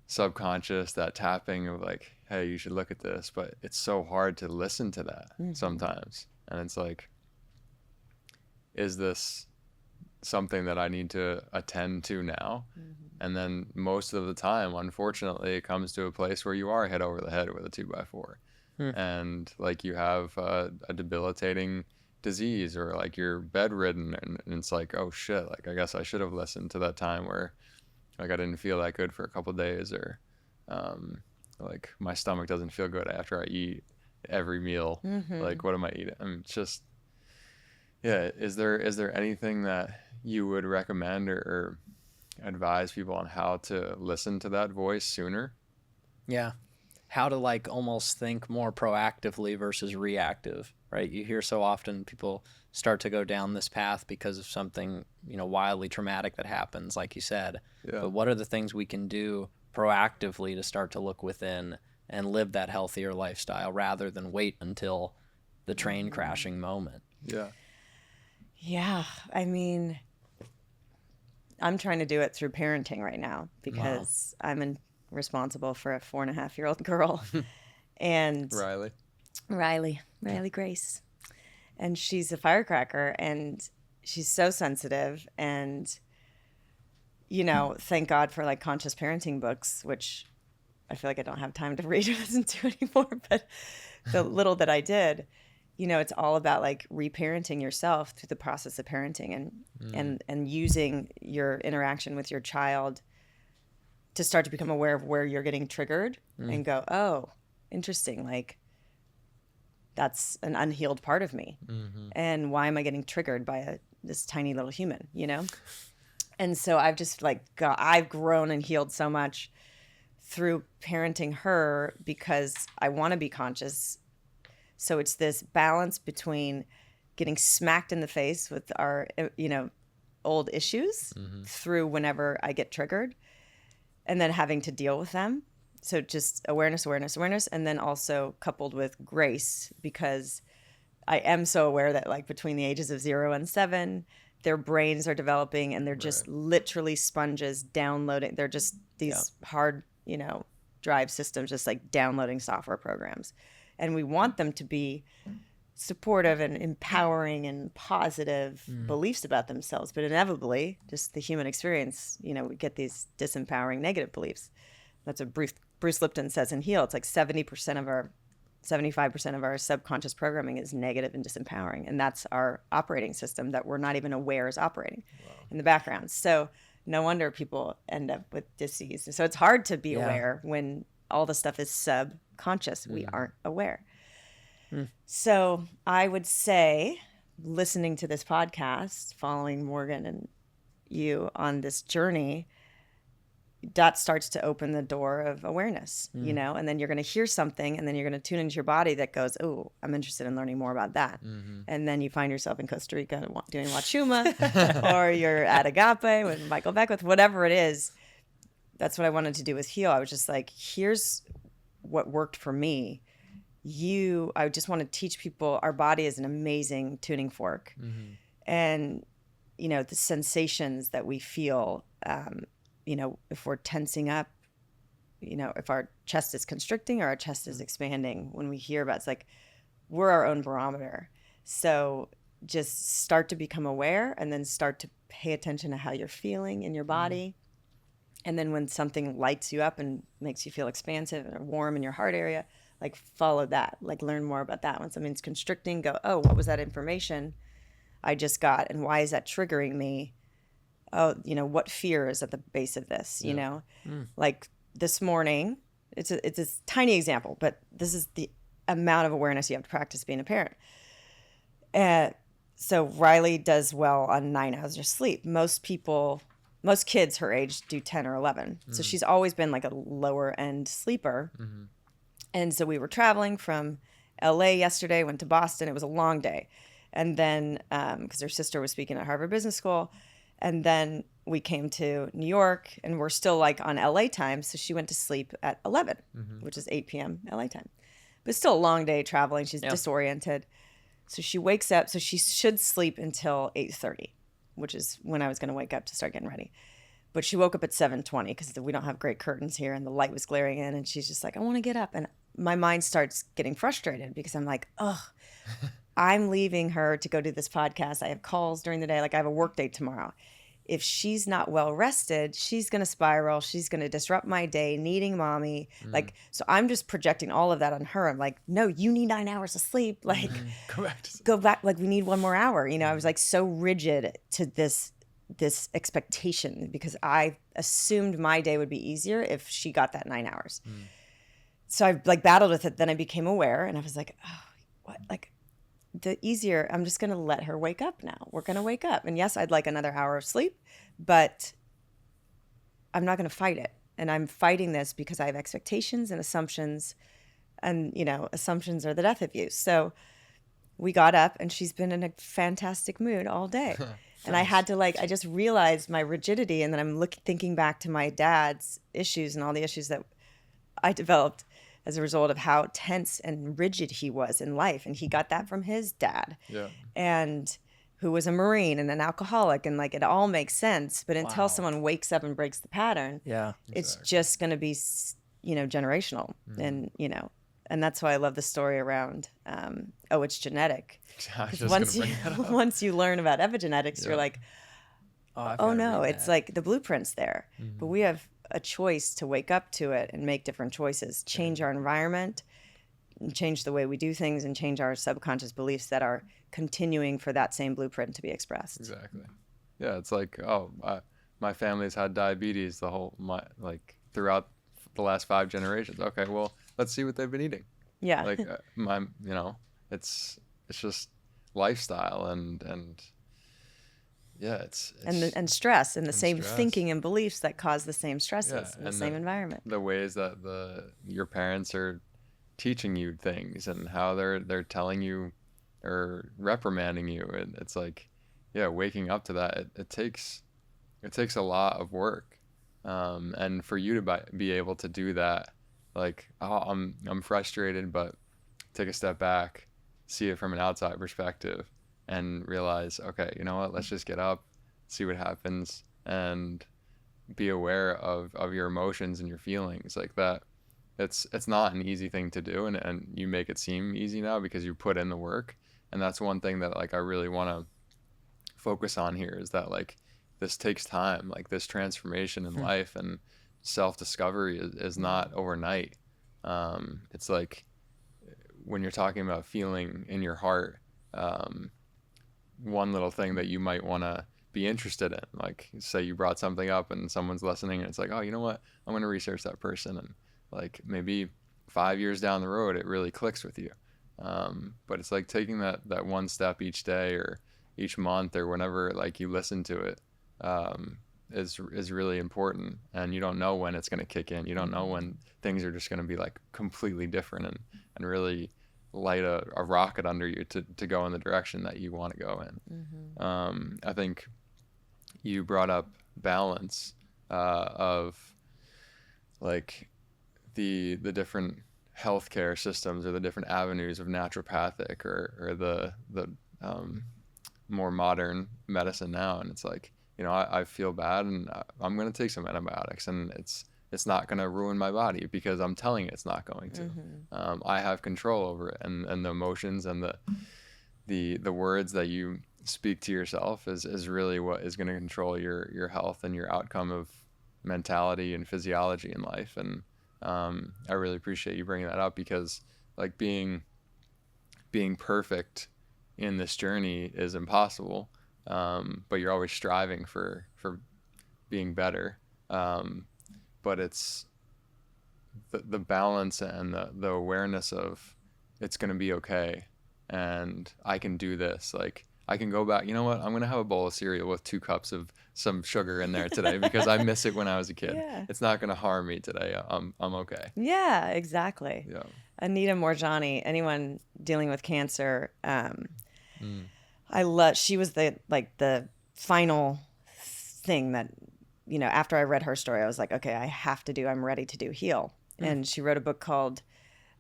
subconscious, that tapping of like, hey, you should look at this. But it's so hard to listen to that sometimes. And it's like, is this something that I need to attend to now? And then most of the time, unfortunately, it comes to a place where you are hit over the head with a 2x4. And like you have a debilitating disease, or like you're bedridden, and it's like, oh shit, like I guess I should have listened to that time where like I didn't feel that good for a couple of days, or like my stomach doesn't feel good after I eat every meal. Like what am I eating? I mean, it's just, yeah. Is there anything that you would recommend or advise people on how to listen to that voice sooner? Yeah. How to like almost think more proactively versus reactive, right? You hear so often people start to go down this path because of something, you know, wildly traumatic that happens, like you said. But what are the things we can do proactively to start to look within and live that healthier lifestyle rather than wait until the train crashing moment? Yeah. I mean, I'm trying to do it through parenting right now because responsible for a 4.5-year-old girl. And Riley. Riley Grace. And she's a firecracker, and she's so sensitive. And, you know, thank God for like conscious parenting books, which I feel like I don't have time to read or listen to anymore. But the little that I did, you know, it's all about like reparenting yourself through the process of parenting and using your interaction with your child to start to become aware of where you're getting triggered and go, oh, interesting. Like, that's an unhealed part of me. And why am I getting triggered by this tiny little human, you know? And so I've just like, I've grown and healed so much through parenting her because I want to be conscious. So it's this balance between getting smacked in the face with our, you know, old issues through whenever I get triggered, and then having to deal with them. So just awareness, and then also coupled with grace, because I am so aware that like between the ages of 0 and 7, their brains are developing and they're just literally sponges downloading. They're just these hard, you know, drive systems, just like downloading software programs. And we want them to be supportive and empowering and positive beliefs about themselves. But inevitably, just the human experience, you know, we get these disempowering negative beliefs. That's what Bruce Lipton says in Heal. It's like 75% of our subconscious programming is negative and disempowering. And that's our operating system that we're not even aware is operating in the background. So no wonder people end up with disease. So it's hard to be aware when all the stuff is subconscious. We aren't aware. So I would say, listening to this podcast, following Morgan and you on this journey, that starts to open the door of awareness, you know, and then you're going to hear something and then you're going to tune into your body that goes, oh, I'm interested in learning more about that. And then you find yourself in Costa Rica doing Wachuma or you're at Agape with Michael Beckwith, whatever it is. That's what I wanted to do with Heal. I was just like, here's what worked for me. I just want to teach people our body is an amazing tuning fork. And, you know, the sensations that we feel, you know, if we're tensing up, you know, if our chest is constricting or our chest is expanding, when we hear about it's like, we're our own barometer. So just start to become aware and then start to pay attention to how you're feeling in your body. And then when something lights you up and makes you feel expansive or warm in your heart area, like follow that, like learn more about that. When something's constricting, go, oh, what was that information I just got? And why is that triggering me? Oh, you know, what fear is at the base of this, you know? Like this morning, it's a tiny example, but this is the amount of awareness you have to practice being a parent. So Riley does well on 9 hours of sleep. Most kids her age do 10 or 11. So she's always been like a lower end sleeper. And so we were traveling from LA yesterday, went to Boston. It was a long day. And then, because her sister was speaking at Harvard Business School. And then we came to New York and we're still like on LA time. So she went to sleep at 11, which is 8 p.m. LA time. But it's still a long day traveling. She's disoriented. So she wakes up. So she should sleep until 8:30, which is when I was going to wake up to start getting ready. But she woke up at 7:20 because we don't have great curtains here and the light was glaring in. And she's just like, I want to get up. And my mind starts getting frustrated because I'm like, oh, I'm leaving her to go do this podcast. I have calls during the day. Like I have a work day tomorrow. If she's not well rested, she's going to spiral. She's going to disrupt my day, needing mommy. Like, so I'm just projecting all of that on her. I'm like, no, you need 9 hours of sleep. Like, go back. Like, we need 1 more hour. You know, I was like so rigid to this expectation because I assumed my day would be easier if she got that 9 hours. So I like battled with it. Then I became aware and I was like, oh, what? Like the easier, I'm just going to let her wake up now. We're going to wake up. And yes, I'd like another hour of sleep, but I'm not going to fight it. And I'm fighting this because I have expectations and assumptions, and, you know, assumptions are the death of you. So we got up and she's been in a fantastic mood all day. And I had to I just realized my rigidity. And then I'm thinking back to my dad's issues and all the issues that I developed as a result of how tense and rigid he was in life. And he got that from his dad. Yeah. And who was a Marine and an alcoholic, and like it all makes sense. But until Wow. someone wakes up and breaks the pattern, Yeah. it's Exactly. just going to be, generational. And, and that's why I love the story around, it's genetic. I was Because just once gonna you, bring that up. once you learn about epigenetics, Yeah. you're like, I've oh gotta no, read it's that. like the blueprint's there. But we have a choice to wake up to it and make different choices, change our environment, and change the way we do things, and change our subconscious beliefs that are continuing for that same blueprint to be expressed. Exactly. Yeah, it's like, my family's had diabetes throughout the last 5 generations. Okay, well, let's see what they've been eating. Yeah. Like it's just lifestyle and yeah, it's and stress and the and same stress. thinking and beliefs that cause the same stresses Yeah, in the and same environment. the ways that your parents are teaching you things and how they're telling you or reprimanding you, and it's like, yeah, waking up to that, it takes a lot of work, and for you to be able to do that, like, oh, I'm frustrated, but take a step back, see it from an outside perspective, and realize, okay, you know what, let's just get up, see what happens, and be aware of your emotions and your feelings like that. It's not an easy thing to do, and you make it seem easy now because you put in the work. And that's one thing that, like, I really want to focus on here, is that, like, this takes time. Like, this transformation in life and self-discovery is not overnight. It's like, when you're talking about feeling in your heart, one little thing that you might want to be interested in, like, say you brought something up and someone's listening, and it's like, oh, you know what, I'm going to research that person, and like maybe 5 years down the road it really clicks with you. But it's like taking that one step each day or each month or whenever, like, you listen to it, is really important. And you don't know when it's going to kick in. You don't know when things are just going to be like completely different and really light a rocket under you to go in the direction that you want to go in. I think you brought up balance, of like the different healthcare systems or the different avenues of naturopathic or the more modern medicine now. And it's like, I feel bad, and I'm going to take some antibiotics, and it's not going to ruin my body because I'm telling it it's not going to. I have control over it, and the emotions and the words that you speak to yourself is really what is going to control your health and your outcome of mentality and physiology in life. And I really appreciate you bringing that up, because, like, being perfect in this journey is impossible, but you're always striving for being better. But it's the balance and the awareness of, it's going to be okay, and I can do this. Like, I can go back, you know what, I'm going to have a bowl of cereal with 2 cups of some sugar in there today because I miss it when I was a kid. Yeah. It's not going to harm me today. I'm okay. Yeah, exactly. Yeah. Anita Morjani, anyone dealing with cancer, Mm. she was the final thing that, after I read her story, I was like, okay, I'm ready to do Heal. And she wrote a book called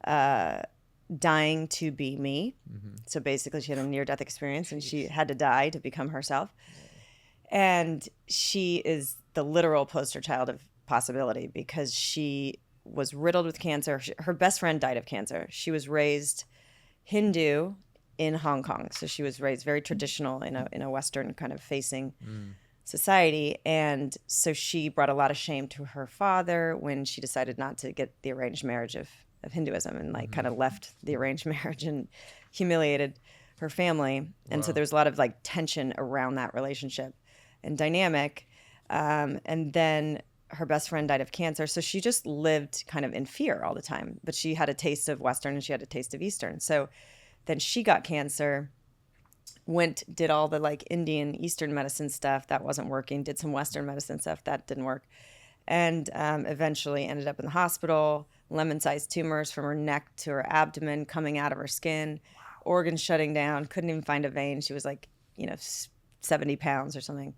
Dying to Be Me. So basically she had a near-death experience, and she had to die to become herself. And she is the literal poster child of possibility, because she was riddled with cancer. Her best friend died of cancer. She was raised Hindu in Hong Kong. So she was raised very traditional in a Western kind of facing society. And so she brought a lot of shame to her father when she decided not to get the arranged marriage of Hinduism, and like kind of left the arranged marriage and humiliated her family. And so there's a lot of like tension around that relationship and dynamic. And then her best friend died of cancer. So she just lived kind of in fear all the time, but she had a taste of Western and she had a taste of Eastern. So then she got cancer, did all the like Indian Eastern medicine stuff. That wasn't working. Did some Western medicine stuff. That didn't work. And eventually ended up in the hospital, lemon-sized tumors from her neck to her abdomen coming out of her skin, organs shutting down, couldn't even find a vein. She was like, 70 pounds or something,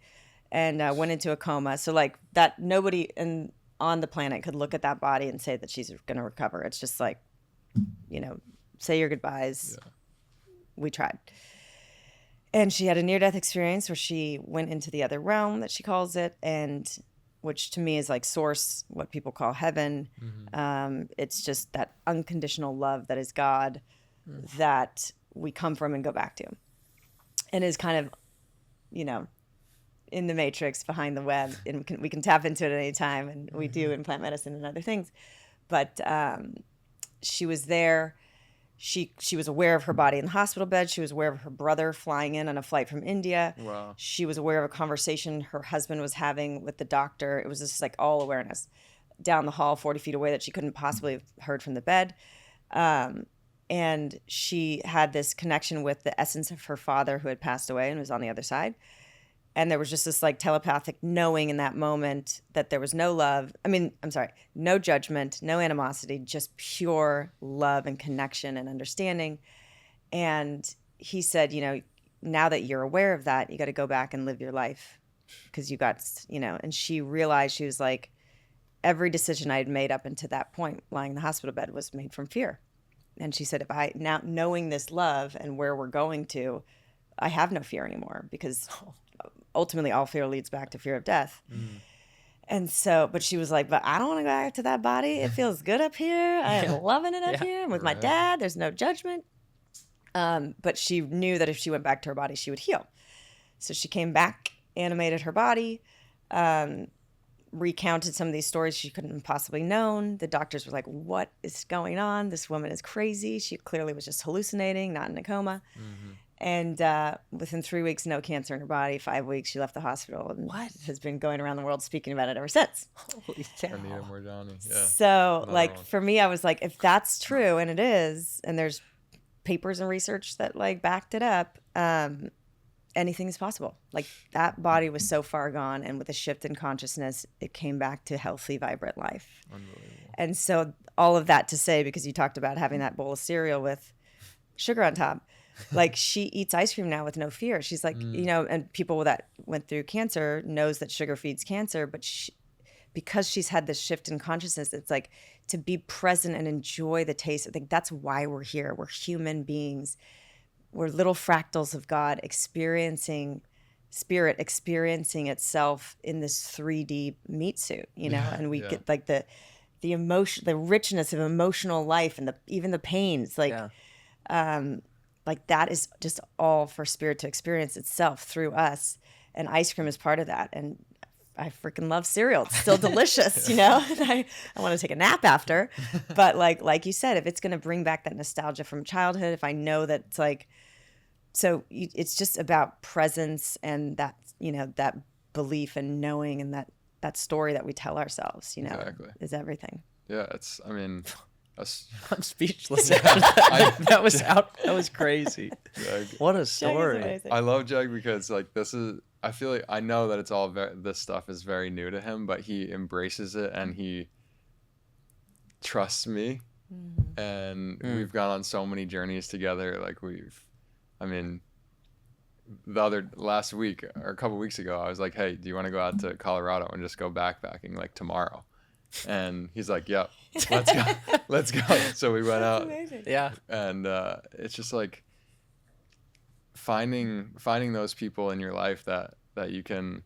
and went into a coma. So like that, nobody on the planet could look at that body and say that she's going to recover. It's just like, say your goodbyes. Yeah. We tried. And she had a near-death experience where she went into the other realm, that she calls it, and which to me is like source, what people call heaven. It's just that unconditional love that is God that we come from and go back to, and is kind of, you know, in the matrix behind the web, and we can tap into it at any time, and we do in plant medicine and other things. But she was there. She was aware of her body in the hospital bed. She was aware of her brother flying in on a flight from India. Wow. She was aware of a conversation her husband was having with the doctor. It was just like all awareness down the hall, 40 feet away, that she couldn't possibly have heard from the bed. And she had this connection with the essence of her father who had passed away and was on the other side. And there was just this like telepathic knowing in that moment that there was no love. No judgment, no animosity, just pure love and connection and understanding. And he said, you know, now that you're aware of that, you got to go back and live your life, because you got, you know, and she realized, she was like, every decision I had made up until that point, lying in the hospital bed, was made from fear. And she said, if I now, knowing this love and where we're going to, I have no fear anymore, because ultimately all fear leads back to fear of death. And so, but she was like, but I don't want to go back to that body. It feels good up here. I'm loving it up here. I'm with my dad. There's no judgment. But she knew that if she went back to her body, she would heal. So she came back, animated her body, recounted some of these stories she couldn't have possibly known. The doctors were like, what is going on? This woman is crazy. She clearly was just hallucinating, not in a coma. And within 3 weeks, no cancer in her body. 5 weeks, she left the hospital and has been going around the world speaking about it ever since. Holy cow. Anita Morjani. Yeah. So, Another like, one. for me, I was like, if that's true, and it is, and there's papers and research that, like, backed it up, anything is possible. Like, that body was so far gone, and with a shift in consciousness, it came back to healthy, vibrant life. Unbelievable. And so all of that to say, because you talked about having that bowl of cereal with sugar on top, like, she eats ice cream now with no fear. She's like, you know, and people that went through cancer knows that sugar feeds cancer, but because she's had this shift in consciousness, it's like to be present and enjoy the taste. I think that's why we're here. We're human beings. We're little fractals of God experiencing spirit, experiencing itself in this 3D meat suit, you know, and we get like the emotion, the richness of emotional life, and even the pains, like, like that is just all for spirit to experience itself through us. And ice cream is part of that. And I freaking love cereal. It's still delicious, you know? I want to take a nap after. But like you said, if it's going to bring back that nostalgia from childhood, if I know that it's like, so it's just about presence and that, you know, that belief and knowing, and that story that we tell ourselves, you know, is everything. Yeah, it's, I mean, I'm speechless. That was crazy. Jag. What a story. I love Jag because, like, this is, I feel like I know that it's all this stuff is very new to him, but he embraces it and he trusts me. And we've gone on so many journeys together. Like, last week or a couple weeks ago, I was like, hey, do you want to go out to Colorado and just go backpacking like tomorrow? And he's like, yep, let's go. So we went out. Amazing. Yeah. And it's just like finding those people in your life that you can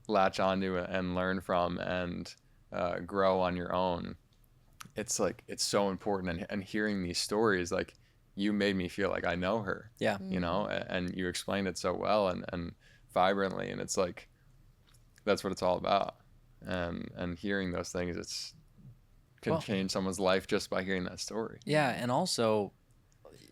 latch onto and learn from and grow on your own. It's like, it's so important. And hearing these stories, like, you made me feel like I know her. Yeah. You know, and you explained it so well and vibrantly. And it's like, that's what it's all about. And hearing those things, can change someone's life just by hearing that story. Yeah. And also,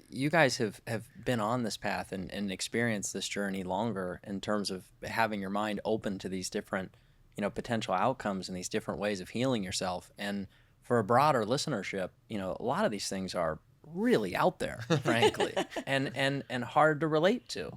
you guys have been on this path and experienced this journey longer in terms of having your mind open to these different, you know, potential outcomes and these different ways of healing yourself. And for a broader listenership, you know, a lot of these things are really out there, frankly, and hard to relate to.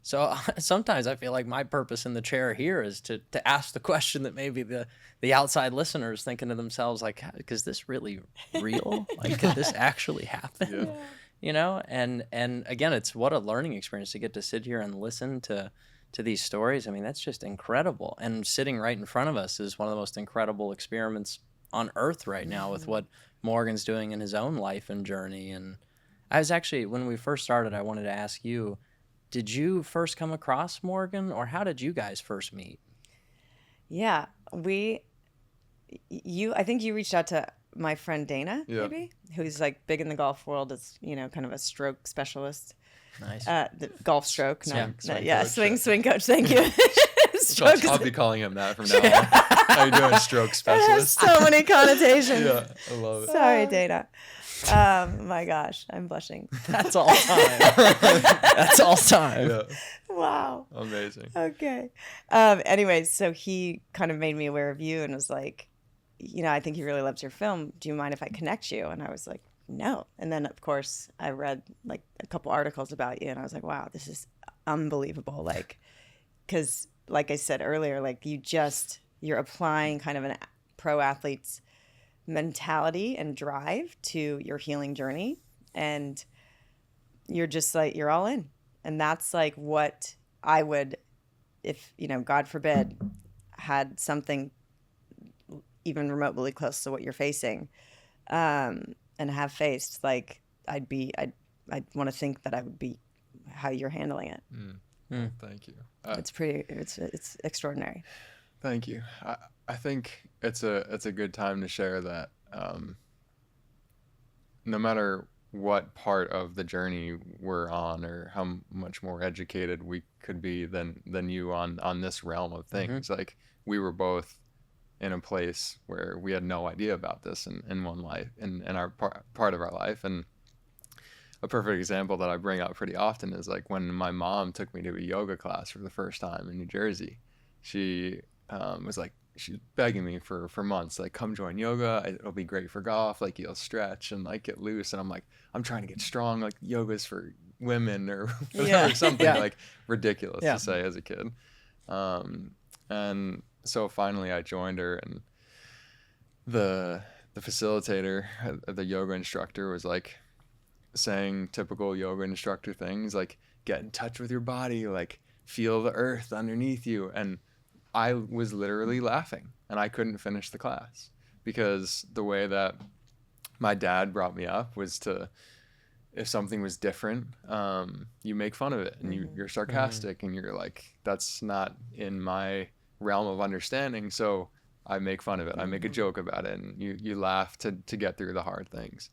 So sometimes I feel like my purpose in the chair here is to ask the question that maybe the outside listener is thinking to themselves, like, is this really real? Like, could this actually happen? Yeah. You know, and again, it's what a learning experience to get to sit here and listen to these stories. I mean, that's just incredible. And sitting right in front of us is one of the most incredible experiments on earth right now with what Morgan's doing in his own life and journey. And I was actually, when we first started, I wanted to ask you, did you first come across Morgan, or how did you guys first meet? Yeah, I think you reached out to my friend Dana, Yeah. maybe, who's like big in the golf world, as kind of a stroke specialist. Nice. The golf stroke, Swing swing coach. Thank you. I'll be calling him that from now on. How you doing, stroke It has specialist? so many connotations. Yeah, I love it. Sorry, Dana. My gosh, I'm blushing. That's all time. That's all time. Yeah, Wow. amazing. Okay. Anyways, so he kind of made me aware of you and was like, I think he really loves your film. Do you mind if I connect you? And I was like, no. And then, of course, I read like a couple articles about you, and I was like, wow, this is unbelievable. Like, because like I said earlier, like you're applying kind of a pro athlete's mentality and drive to your healing journey, and you're just like, you're all in. And that's like what I would, if God forbid, had something even remotely close to what you're facing, and have faced, like I'd want to think that I would be how you're handling it. Thank you. It's extraordinary. Thank you. I think it's a good time to share that no matter what part of the journey we're on, or how much more educated we could be than you on this realm of things, like we were both in a place where we had no idea about this in one life, in our part of our life. And a perfect example that I bring up pretty often is like when my mom took me to a yoga class for the first time in New Jersey. She was like, she's begging me for months, like, come join yoga, it'll be great for golf, like you'll stretch and like get loose. And I'm like, I'm trying to get strong, like yoga's for women or something like ridiculous to say as a kid. And so finally I joined her, and the facilitator, the yoga instructor, was like saying typical yoga instructor things like, get in touch with your body, like feel the earth underneath you. And I was literally laughing, and I couldn't finish the class, because the way that my dad brought me up was to, if something was different, you make fun of it, and you're sarcastic, and you're like, that's not in my realm of understanding, so I make fun of it. I make a joke about it, and you laugh to get through the hard things.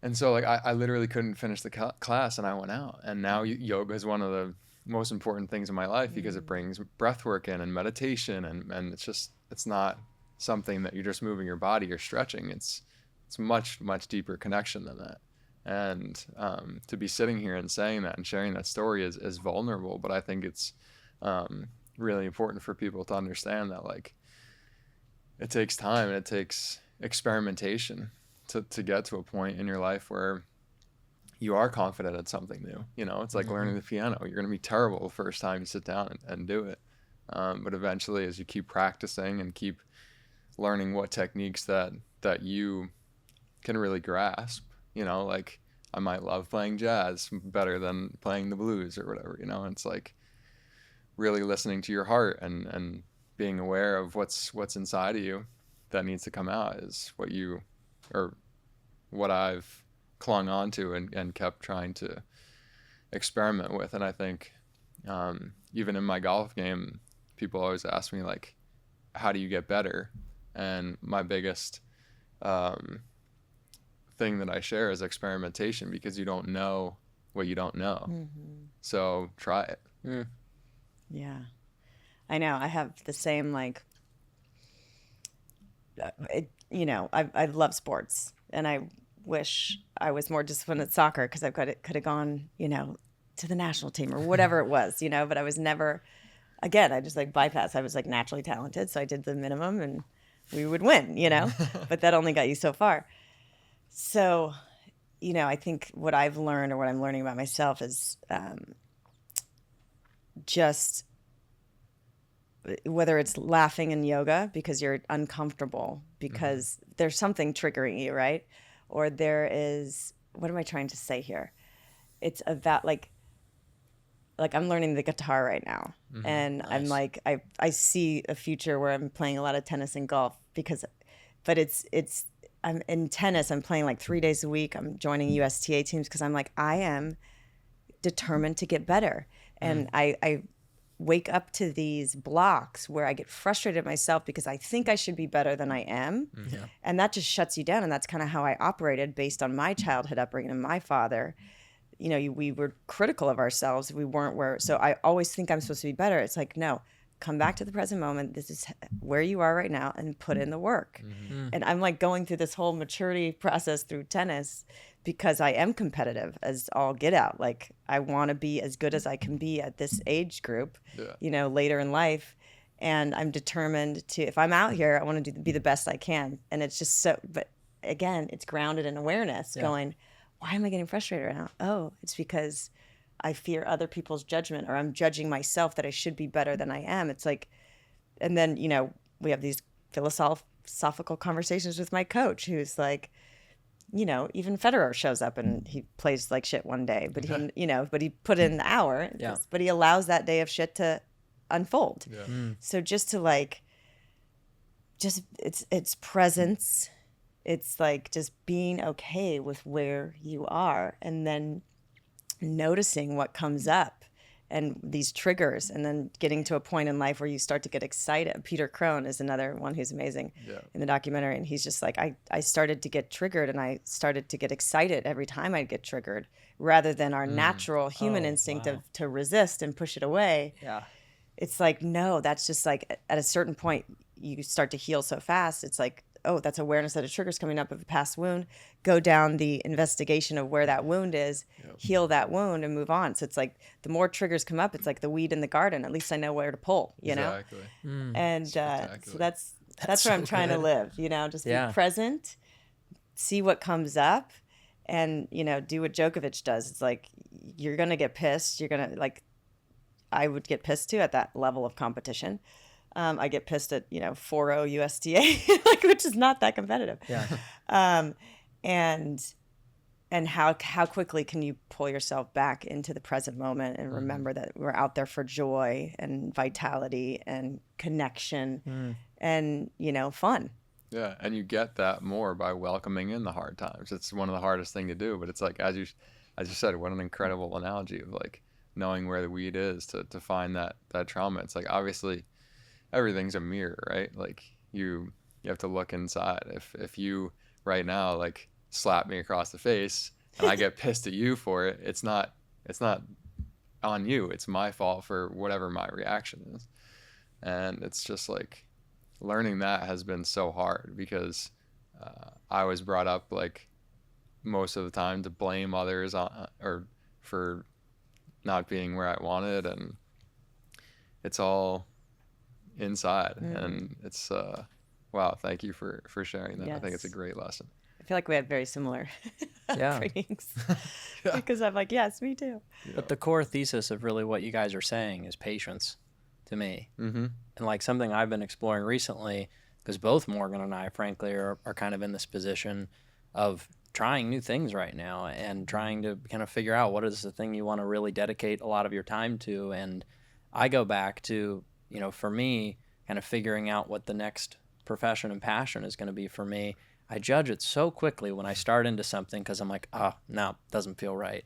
And so like I literally couldn't finish the class, and I went out. And now yoga is one of the most important things in my life, because it brings breath work in and meditation, and it's not something that you're just moving your body or stretching. It's much deeper connection than that. And to be sitting here and saying that and sharing that story is vulnerable, but I think it's really important for people to understand that, like, it takes time and it takes experimentation to get to a point in your life where you are confident at something new. It's like learning the piano. You're going to be terrible the first time you sit down and do it. But eventually, as you keep practicing and keep learning what techniques that you can really grasp, like I might love playing jazz better than playing the blues or whatever, it's like really listening to your heart and being aware of what's inside of you that needs to come out is what I've clung on to and kept trying to experiment with. And I think even in my golf game, people always ask me, like, how do you get better? And my biggest thing that I share is experimentation, because you don't know what you don't know. So try it. Yeah, I know. I have the same, like, I love sports, and I wish I was more disciplined at soccer, because I could have gone, to the national team or whatever it was, but I was never, again, I just like bypassed. I was like naturally talented, so I did the minimum and we would win, but that only got you so far. So, I think what I've learned, or what I'm learning about myself, is just whether it's laughing in yoga because you're uncomfortable, because there's something triggering you, right? Or there is, what am I trying to say here? It's about like I'm learning the guitar right now. And nice. I'm like, I see a future where I'm playing a lot of tennis and golf, but I'm in tennis, I'm playing like 3 days a week. I'm joining USTA teams because I'm like, I am determined to get better. And I wake up to these blocks where I get frustrated at myself because I think I should be better than I am. Yeah. And that just shuts you down. And that's kind of how I operated based on my childhood upbringing and my father. You know, we were critical of ourselves. We weren't where, so I always think I'm supposed to be better. It's like, no, come back to the present moment. This is where you are right now and put in the work. And I'm like going through this whole maturity process through tennis because I am competitive as all get out. Like I want to be as good as I can be at this age group, you know, later in life. And I'm determined to, if I'm out here, I want to be the best I can. And it's just so, but again, it's grounded in awareness going, why am I getting frustrated right now? Oh, it's because I fear other people's judgment, or I'm judging myself that I should be better than I am. It's like, and then, you know, we have these philosophical conversations with my coach who's like, you know, even Federer shows up and he plays like shit one day, but he, you know, but he put in the hour, but he allows that day of shit to unfold. So just to like, just it's presence. It's like just being okay with where you are and then noticing what comes up and these triggers, and then getting to a point in life where you start to get excited. Peter Crone is another one who's amazing in the documentary. And he's just like, I started to get triggered and I started to get excited every time I'd get triggered rather than our natural human instinct of to resist and push it away. It's like, no, that's just like at a certain point you start to heal so fast. It's like, oh, that's awareness that a trigger's coming up of a past wound. Go down the investigation of where that wound is, heal that wound, and move on. So it's like the more triggers come up, it's like the weed in the garden. At least I know where to pull, you know? And so that's where I'm trying to live, you know, just be present, see what comes up, and, you know, do what Djokovic does. It's like, you're going to get pissed. You're going to, like, I would get pissed too at that level of competition. I get pissed at, you know, 4-0 USDA, like, which is not that competitive. And how quickly can you pull yourself back into the present moment and remember that we're out there for joy and vitality and connection and, you know, fun. Yeah, and you get that more by welcoming in the hard times. It's one of the hardest thing to do, but it's like, as you said, what an incredible analogy of like knowing where the weed is to find that trauma. It's like, obviously everything's a mirror, right? Like you have to look inside. If you right now like slap me across the face and I get pissed at you for it, it's not on you. It's my fault for whatever my reaction is. And it's just like learning that has been so hard because I was brought up like most of the time to blame others or for not being where I wanted, and it's all inside. And it's wow, thank you for sharing that. I think it's a great lesson. I feel like we had very similar upbringings because I'm like, yes, me too. But the core thesis of really what you guys are saying is patience to me. And like something I've been exploring recently, because both Morgan and I, frankly, are kind of in this position of trying new things right now and trying to kind of figure out what is the thing you want to really dedicate a lot of your time to. And I go back to, you know, for me, kind of figuring out what the next profession and passion is going to be for me. I judge it so quickly when I start into something because I'm like, oh, no, doesn't feel right.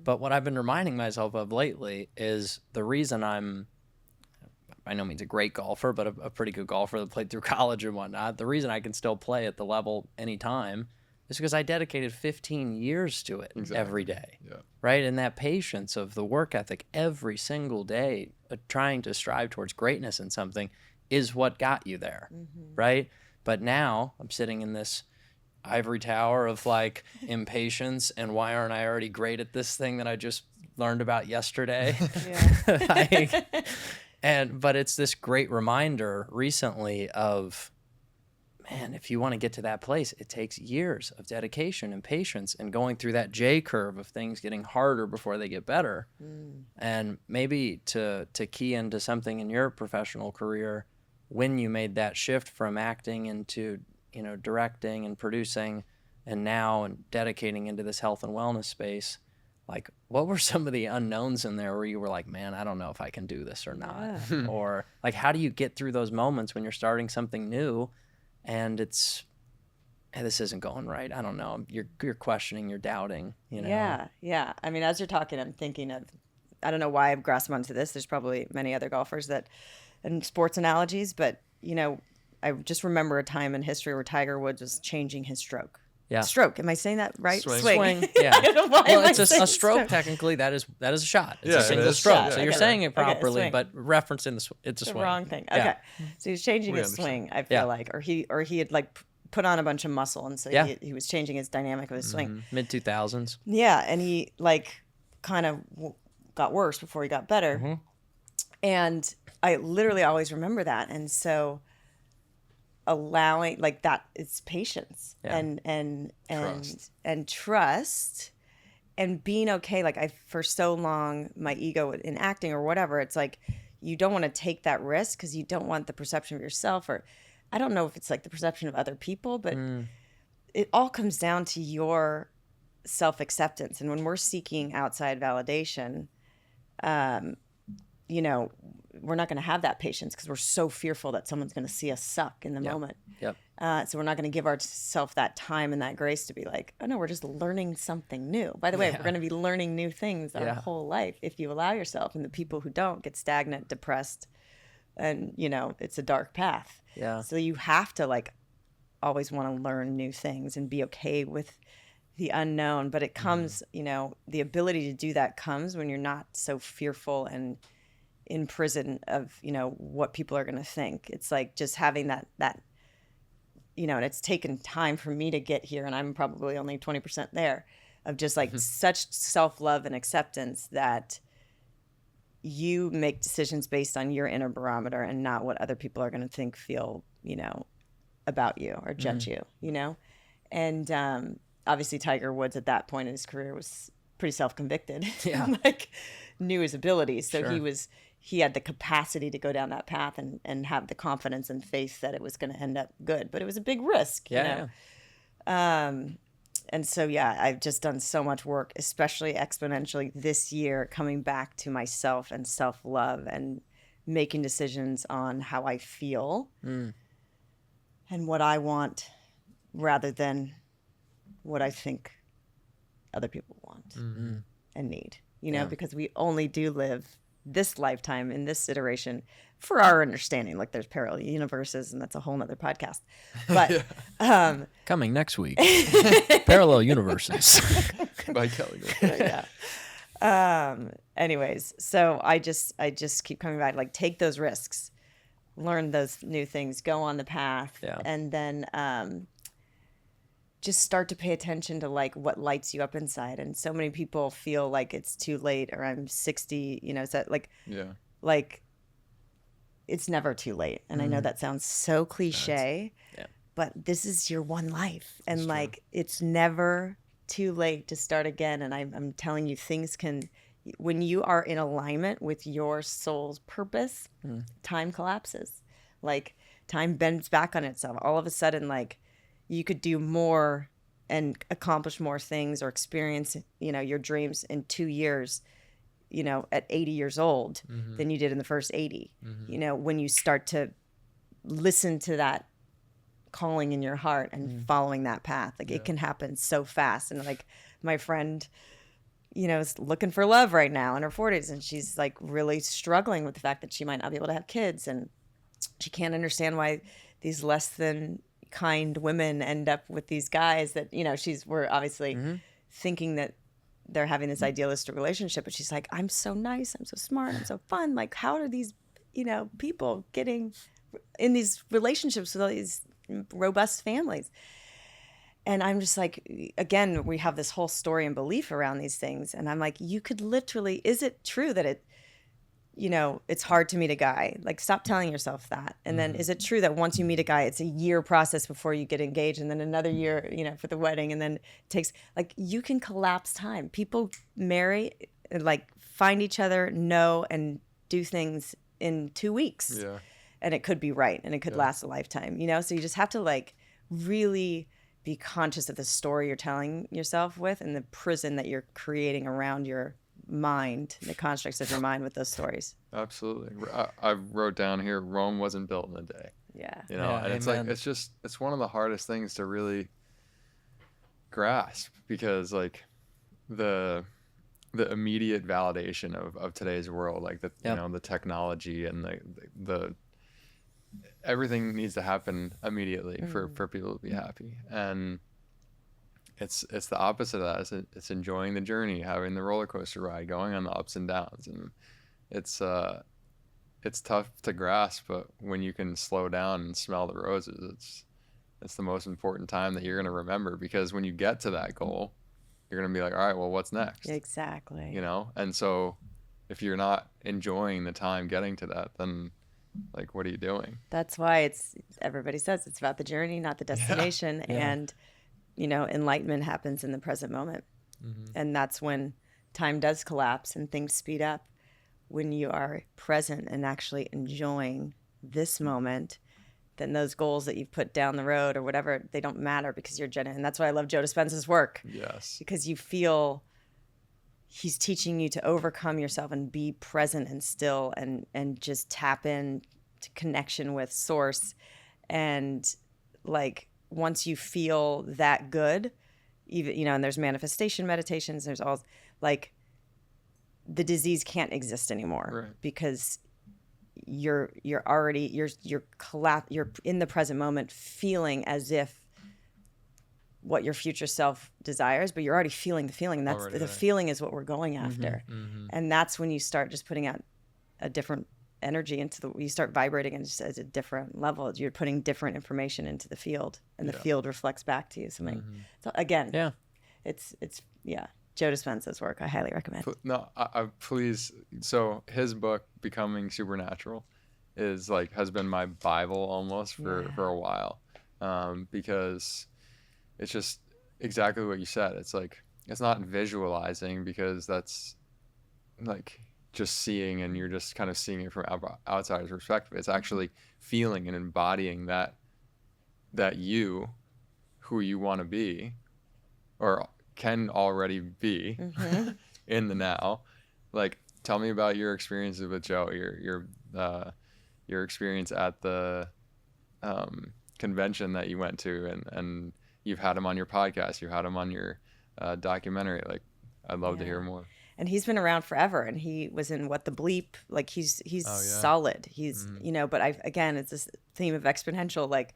But what I've been reminding myself of lately is the reason I'm by no means a great golfer, but a pretty good golfer that played through college and whatnot. The reason I can still play at the level anytime is because I dedicated 15 years to it every day, right? And that patience of the work ethic every single day, trying to strive towards greatness in something is what got you there, right? But now I'm sitting in this ivory tower of like impatience and why aren't I already great at this thing that I just learned about yesterday? But it's this great reminder recently of, man, if you want to get to that place, it takes years of dedication and patience and going through that J curve of things getting harder before they get better. And maybe to key into something in your professional career, when you made that shift from acting into, you know, directing and producing and now and dedicating into this health and wellness space, like what were some of the unknowns in there where you were like, man, I don't know if I can do this or not? Or like, how do you get through those moments when you're starting something new and it's hey, this isn't going right. I don't know. You're questioning, you're doubting, you know? Yeah. I mean, as you're talking, I'm thinking of, I don't know why I've grasped onto this. There's probably many other golfers that, and sports analogies, but, you know, I just remember a time in history where Tiger Woods was changing his stroke. Yeah. Stroke. Am I saying that right? Swing. Yeah. I don't know why Well, am I it's a saying stroke technically. That is a shot. It's Yeah, a it single is. stroke. Yeah. So you're Okay. saying it Okay, properly, swing. but referencing it's a The swing. wrong thing. Yeah. Okay. So he was changing We his understand. swing, I feel like, or he had like put on a bunch of muscle, and so Yeah. he was changing his dynamic of his swing. Mid 2000s. Yeah, and he like kind of got worse before he got better. And I literally always remember that. And so allowing like that, it's patience and Trust. and trust and being okay. Like I, for so long, my ego in acting or whatever, it's like, you don't want to take that risk because you don't want the perception of yourself, or I don't know if it's like the perception of other people, but it all comes down to your self-acceptance. And when we're seeking outside validation, you know, we're not going to have that patience because we're so fearful that someone's going to see us suck in the moment. Yep. So we're not going to give ourselves that time and that grace to be like, oh no, we're just learning something new. By the way, we're going to be learning new things our whole life if you allow yourself. And the people who don't get stagnant, depressed, and you know, it's a dark path. Yeah. So you have to like always want to learn new things and be okay with the unknown. But it comes, you know, the ability to do that comes when you're not so fearful and in prison of, you know, what people are going to think. It's like just having that, you know, and it's taken time for me to get here, and I'm probably only 20% there, of just like such self-love and acceptance that you make decisions based on your inner barometer and not what other people are going to think, feel, you know, about you or judge you, you know? And obviously Tiger Woods at that point in his career was pretty self-convicted. Yeah. Like knew his abilities. So Sure. he had the capacity to go down that path and have the confidence and faith that it was going to end up good. But it was a big risk, you know? And so, yeah, I've just done so much work, especially exponentially this year, coming back to myself and self-love and making decisions on how I feel and what I want rather than what I think other people want and need, you know, because we only do live this lifetime in this iteration for our understanding. Like there's parallel universes, and that's a whole nother podcast. But Coming next week, Parallel Universes. By Kelly. anyways, so I just keep coming back, like take those risks, learn those new things, go on the path, and then just start to pay attention to like what lights you up inside. And so many people feel like it's too late, or I'm 60, you know, is that like, like it's never too late. And I know that sounds so cliche, but this is your one life. And like, it's never too late to start again. And I'm telling you, things can, when you are in alignment with your soul's purpose, time collapses. Like time bends back on itself. All of a sudden, like you could do more and accomplish more things or experience, you know, your dreams in 2 years, you know, at 80 years old than you did in the first 80. You know, when you start to listen to that calling in your heart and following that path, like it can happen so fast. And like my friend, you know, is looking for love right now in her 40s, and she's like really struggling with the fact that she might not be able to have kids, and she can't understand why these less than kind women end up with these guys that, you know, we're obviously thinking that they're having this idealistic relationship, but she's like, I'm so nice, I'm so smart, I'm so fun. Like, how are these, you know, people getting in these relationships with all these robust families? And I'm just like, again, we have this whole story and belief around these things. And I'm like, you could literally, is it true that it, you know, it's hard to meet a guy? Like, stop telling yourself that. And then is it true that once you meet a guy, it's a year process before you get engaged, and then another year, you know, for the wedding, and then it takes, like, you can collapse time. People marry, like, find each other, know, and do things in 2 weeks. Yeah. And it could be right, and it could last a lifetime, you know? So you just have to, like, really be conscious of the story you're telling yourself with and the prison that you're creating around your mind, the constructs of your mind with those stories. Absolutely. I wrote down here, Rome wasn't built in a day. Yeah. You know, and it's like, it's one of the hardest things to really grasp, because like the immediate validation of today's world, like the Yep. you know, the technology and the everything needs to happen immediately for people to be happy. And it's the opposite of that. It's enjoying the journey, having the roller coaster ride, going on the ups and downs. And it's tough to grasp, but when you can slow down and smell the roses, it's the most important time that you're going to remember, because when you get to that goal, you're going to be like, all right, well, what's next? Exactly. You know? And so if you're not enjoying the time getting to that, then like, what are you doing? That's why everybody says it's about the journey, not the destination. Yeah. And, you know, enlightenment happens in the present moment. And that's when time does collapse and things speed up, when you are present and actually enjoying this moment. Then those goals that you've put down the road or whatever, they don't matter, because you're genuine. And that's why I love Joe Dispenza's work. Yes. Because you feel he's teaching you to overcome yourself and be present and still, and just tap in to connection with source. And like, once you feel that good, even, you know, and there's manifestation meditations, there's all, like, the disease can't exist anymore. Right. Because you're already you're in the present moment, feeling as if what your future self desires, but you're already feeling the feeling, and that's Already the there. feeling is what we're going after. And that's when you start just putting out a different energy you start vibrating and just at a different level. You're putting different information into the field, and the field reflects back to you something. So again, it's Joe Dispenza's work. I highly recommend. No, I please. So his book, Becoming Supernatural, has been my Bible almost for a while, because it's just exactly what you said. It's like, it's not visualizing, because that's like just seeing, and you're just kind of seeing it from outsider's perspective. It's actually feeling and embodying that you, who you want to be, or can already be in the now. Like, tell me about your experiences with Joe, your experience at the convention that you went to, and you've had him on your podcast, you had him on your documentary. Like, I'd love to hear more. And he's been around forever, and he was in What the Bleep. Like, he's solid. He's, you know, but again, it's this theme of exponential. Like,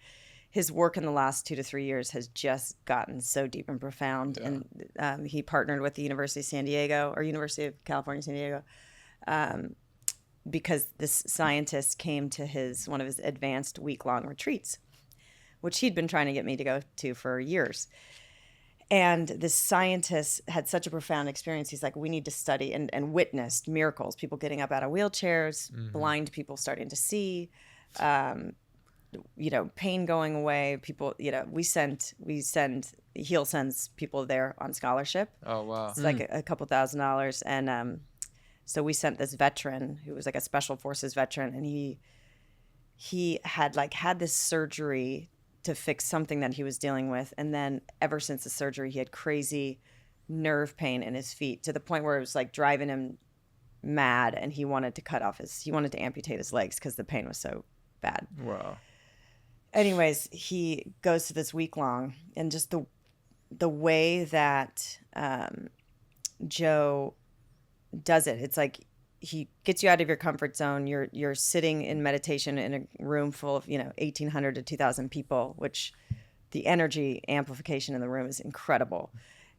his work in the last 2 to 3 years has just gotten so deep and profound. And he partnered with the University of San Diego, or University of California, San Diego, because this scientist came to one of his advanced week-long retreats, which he'd been trying to get me to go to for years. And this scientist had such a profound experience. He's like, we need to study, and witnessed miracles, people getting up out of wheelchairs, blind people starting to see, you know, pain going away. People, you know, Heal sends people there on scholarship. Oh, wow. It's like a couple $1,000s. And so we sent this veteran who was like a special forces veteran, and he had this surgery to fix something that he was dealing with. And then ever since the surgery, he had crazy nerve pain in his feet, to the point where it was like driving him mad, and he wanted to amputate his legs because the pain was so bad. Wow. Anyways, he goes to this week long, and just the way that Joe does it, it's like he gets you out of your comfort zone. You're sitting in meditation in a room full of 1,800 to 2,000 people, which the energy amplification in the room is incredible.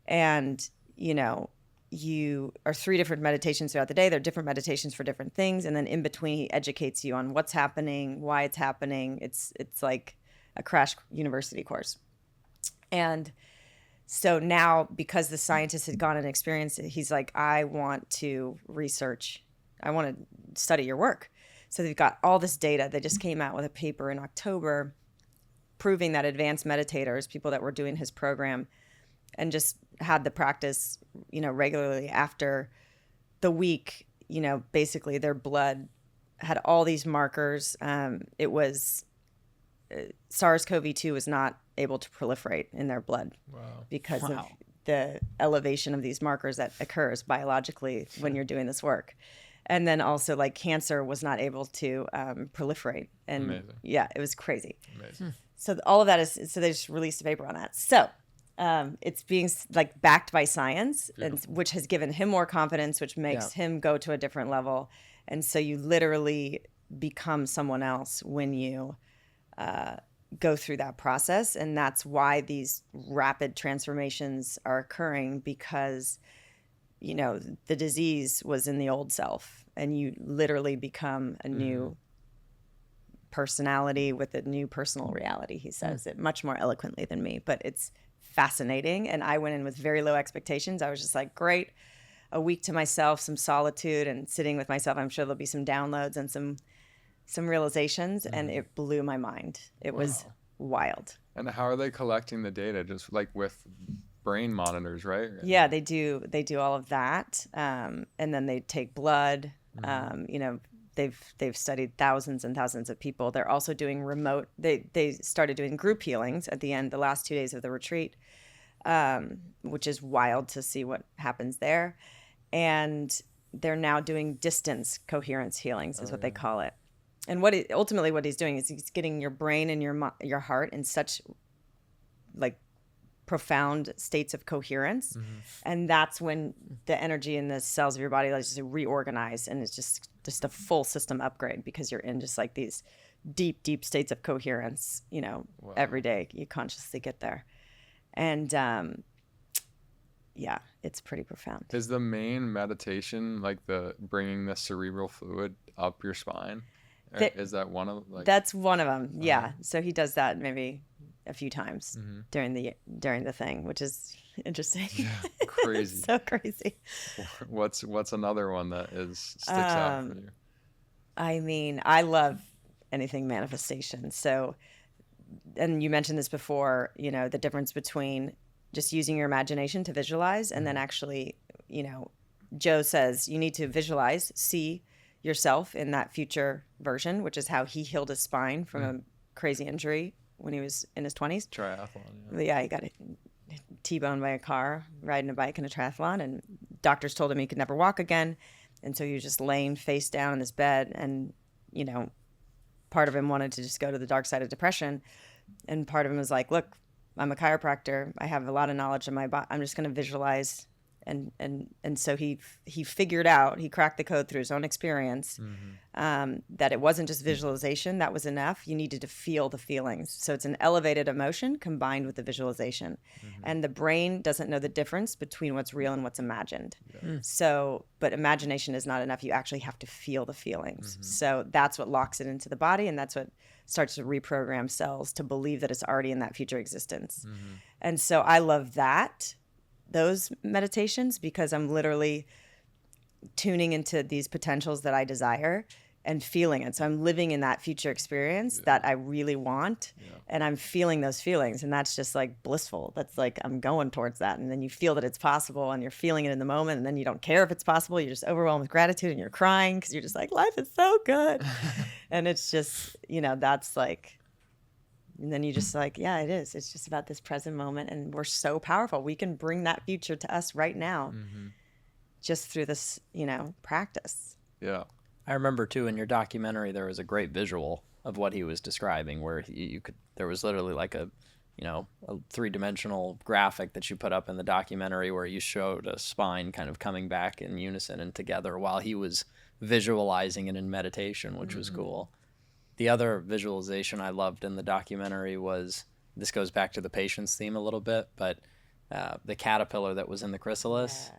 And you are 3 different meditations throughout the day. They're different meditations for different things, and then in between, he educates you on what's happening, why it's happening. It's like a crash university course. And so now, because the scientist had gone and experienced it, he's like, I want to research. I want to study your work. So they've got all this data. They just came out with a paper in October proving that advanced meditators, people that were doing his program and just had the practice, regularly after the week, basically their blood had all these markers. It was SARS-CoV-2 was not able to proliferate in their blood. Wow. Because of the elevation of these markers that occurs biologically when you're doing this work. And then also, like, cancer was not able to proliferate. And amazing. Yeah, it was crazy. Amazing. So all of that so they just released a paper on that. So It's being like backed by science, and Beautiful. which has given him more confidence, which makes him go to a different level. And so you literally become someone else when you go through that process. And that's why these rapid transformations are occurring, because, you know, the disease was in the old self, and you literally become a new personality with a new personal reality. He says it much more eloquently than me, but it's fascinating. And I went in with very low expectations. I was just like, great, a week to myself, some solitude and sitting with myself. I'm sure there'll be some downloads and some realizations, and it blew my mind. It was wild. And how are they collecting the data? Just like with brain monitors, right? Yeah, they do all of that, and then they take blood. You know, they've studied thousands and thousands of people. They're also doing remote. They started doing group healings at the end, the last 2 days of the retreat, which is wild to see what happens there. And they're now doing distance coherence healings, is what they call it. And ultimately what he's doing is he's getting your brain and your heart in such like profound states of coherence, and that's when the energy in the cells of your body just reorganize, and it's just a full system upgrade, because you're in just like these deep states of coherence, you know. Every day you consciously get there. And yeah, it's pretty profound. Is the main meditation like the bringing the cerebral fluid up your spine? Is that one of That's one of them. Yeah. So he does that maybe a few times during the thing, which is interesting. Yeah, crazy. So crazy. What's another one that sticks out for you? I mean, I love anything manifestation. So, and you mentioned this before, you know, the difference between just using your imagination to visualize and then actually, you know, Joe says you need to visualize, see yourself in that future version, which is how he healed his spine from a crazy injury when he was in his 20s. Triathlon. Yeah, he got T-boned by a car riding a bike in a triathlon, and doctors told him he could never walk again. And so he was just laying face down in this bed, and, you know, part of him wanted to just go to the dark side of depression, and part of him was like, look, I'm a chiropractor. I have a lot of knowledge in my body. I'm just going to visualize. And so he figured out, he cracked the code through his own experience, that it wasn't just visualization that was enough. You needed to feel the feelings. So it's an elevated emotion combined with the visualization. And the brain doesn't know the difference between what's real and what's imagined. So, but imagination is not enough. You actually have to feel the feelings. So that's what locks it into the body, and that's what starts to reprogram cells to believe that it's already in that future existence. And so I love those meditations, because I'm literally tuning into these potentials that I desire and feeling it. So I'm living in that future experience that I really want, and I'm feeling those feelings, and that's just like blissful. That's like I'm going towards that, and then you feel that it's possible, and you're feeling it in the moment, and then you don't care if it's possible. You're just overwhelmed with gratitude, and you're crying because you're just like, life is so good. And it's just, you know, that's like, and then you just like, yeah, it is. It's just about this present moment, and we're so powerful. We can bring that future to us right now, just through this, you know, practice. Yeah. I remember too, in your documentary, there was a great visual of what he was describing, where there was literally like a 3-dimensional graphic that you put up in the documentary, where you showed a spine kind of coming back in unison and together while he was visualizing it in meditation, which was cool. The other visualization I loved in the documentary was, this goes back to the patience theme a little bit, but the caterpillar that was in the chrysalis,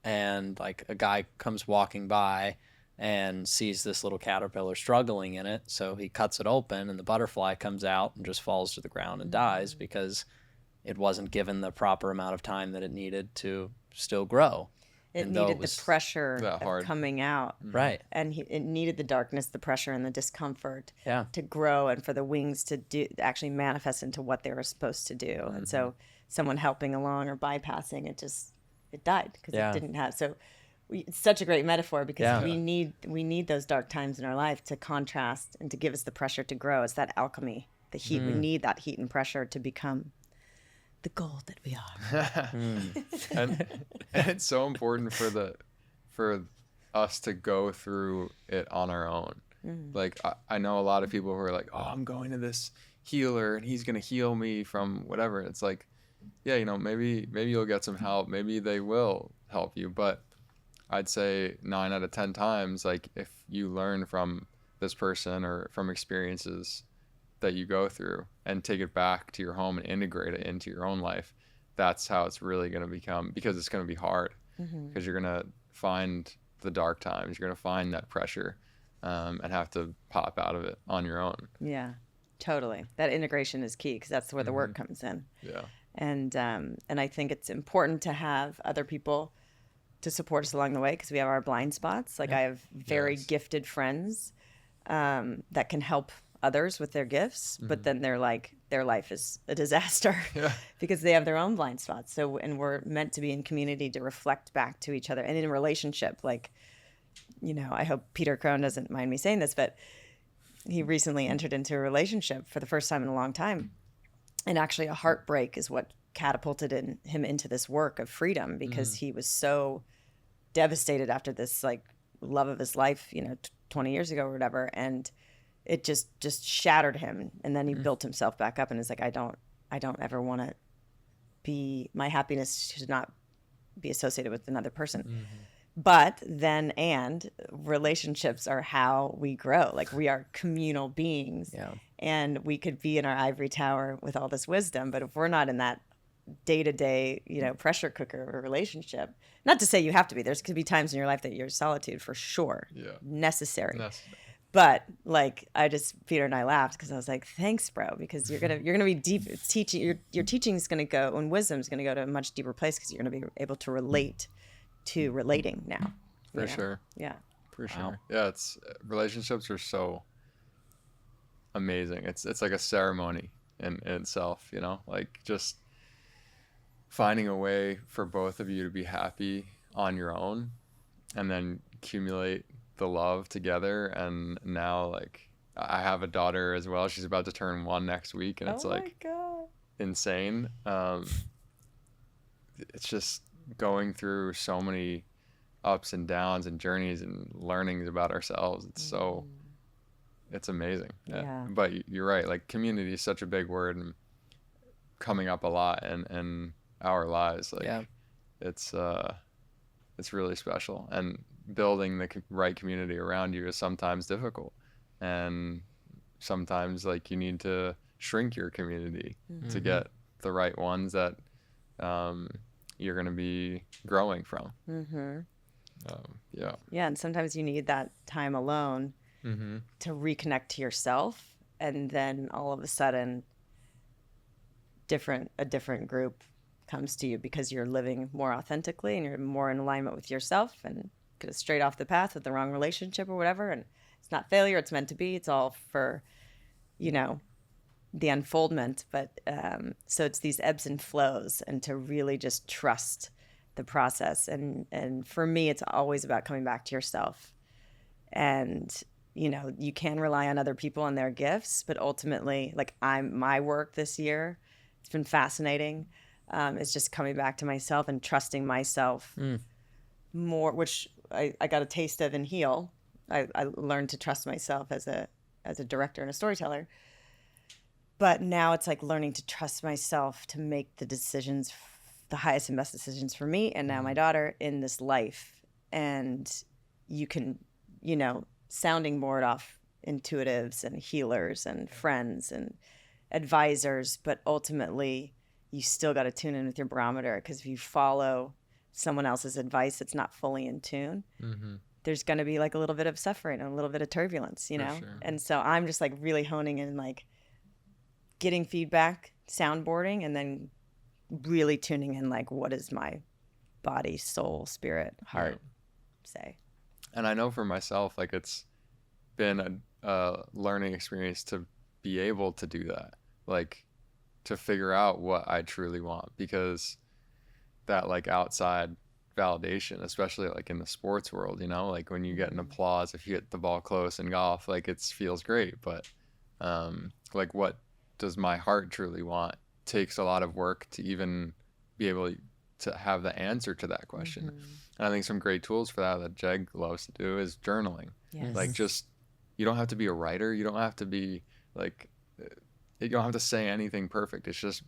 and like a guy comes walking by and sees this little caterpillar struggling in it, so he cuts it open, and the butterfly comes out and just falls to the ground and dies because it wasn't given the proper amount of time that it needed to still grow. It needed the pressure of coming out. Right. And it needed the darkness, the pressure, and the discomfort to grow, and for the wings to actually manifest into what they were supposed to do. And so someone helping along or bypassing it died because it didn't have. So it's such a great metaphor, because we need those dark times in our life to contrast and to give us the pressure to grow. It's that alchemy, the heat. We need that heat and pressure to become the gold that we are. And it's so important for us to go through it on our own. Like I know a lot of people who are like, oh, I'm going to this healer and he's going to heal me from whatever. It's like, yeah, you know, maybe you'll get some help, maybe they will help you, but I'd say 9 out of 10 times, like if you learn from this person or from experiences that you go through and take it back to your home and integrate it into your own life, that's how it's really going to become, because it's going to be hard, because you're going to find the dark times, you're going to find that pressure, and have to pop out of it on your own. Yeah, totally. That integration is key because that's where the work comes in. Yeah. And I think it's important to have other people to support us along the way because we have our blind spots. Like I have very gifted friends that can help others with their gifts, but then they're like, their life is a disaster because they have their own blind spots. So, and we're meant to be in community to reflect back to each other and in a relationship. Like, you know, I hope Peter Crone doesn't mind me saying this, but he recently entered into a relationship for the first time in a long time. And actually a heartbreak is what catapulted him into this work of freedom because he was so devastated after this like love of his life, you know, 20 years ago or whatever. And it just shattered him. And then he built himself back up and is like, I don't ever want to be, my happiness should not be associated with another person. But then, and relationships are how we grow. Like we are communal beings and we could be in our ivory tower with all this wisdom. But if we're not in that day-to-day, you know, pressure cooker of a relationship, not to say you have to be, there's could be times in your life that you're solitude for sure. Necessary. But like, Peter and I laughed because I was like, thanks, bro, because you're going to be deep teaching. Your teaching is going to go, and wisdom is going to go to a much deeper place because you're going to be able to relate to relating now. For sure. Yeah. For sure. Yeah. It's relationships are so amazing. It's like a ceremony in itself, you know, like just finding a way for both of you to be happy on your own and then accumulate the love together. And now like I have a daughter as well. She's about to turn 1 next week and it's like insane. It's just going through so many ups and downs and journeys and learnings about ourselves. It's amazing. But you're right, like community is such a big word and coming up a lot in our lives. Like it's really special, and building the right community around you is sometimes difficult, and sometimes like you need to shrink your community to get the right ones that you're going to be growing from. And sometimes you need that time alone to reconnect to yourself, and then all of a sudden a different group comes to you because you're living more authentically and you're more in alignment with yourself and go straight off the path with the wrong relationship or whatever. And it's not failure, it's meant to be. It's all for, you know, the unfoldment. But so it's these ebbs and flows, and to really just trust the process. And for me, it's always about coming back to yourself. And, you know, you can rely on other people and their gifts, but ultimately, like my work this year, it's been fascinating. It's just coming back to myself and trusting myself more, which I got a taste of in Heal. I learned to trust myself as a director and a storyteller. But now it's like learning to trust myself to make the decisions, the highest and best decisions for me and now my daughter in this life. And you can, you know, sounding board off intuitives and healers and friends and advisors, but ultimately you still got to tune in with your barometer, because if you follow someone else's advice that's not fully in tune, there's going to be like a little bit of suffering and a little bit of turbulence, you know? Sure. And so I'm just like really honing in, like getting feedback, soundboarding, and then really tuning in, like, what does my body, soul, spirit, heart say? And I know for myself, like it's been a learning experience to be able to do that, like to figure out what I truly want, because that like outside validation, especially like in the sports world, you know, like when you get an applause if you hit the ball close in golf, like it feels great, but like what does my heart truly want takes a lot of work to even be able to have the answer to that question. And I think some great tools for that Jeg loves to do is journaling. Like just, you don't have to be a writer, you don't have to be like, you don't have to say anything perfect. It's just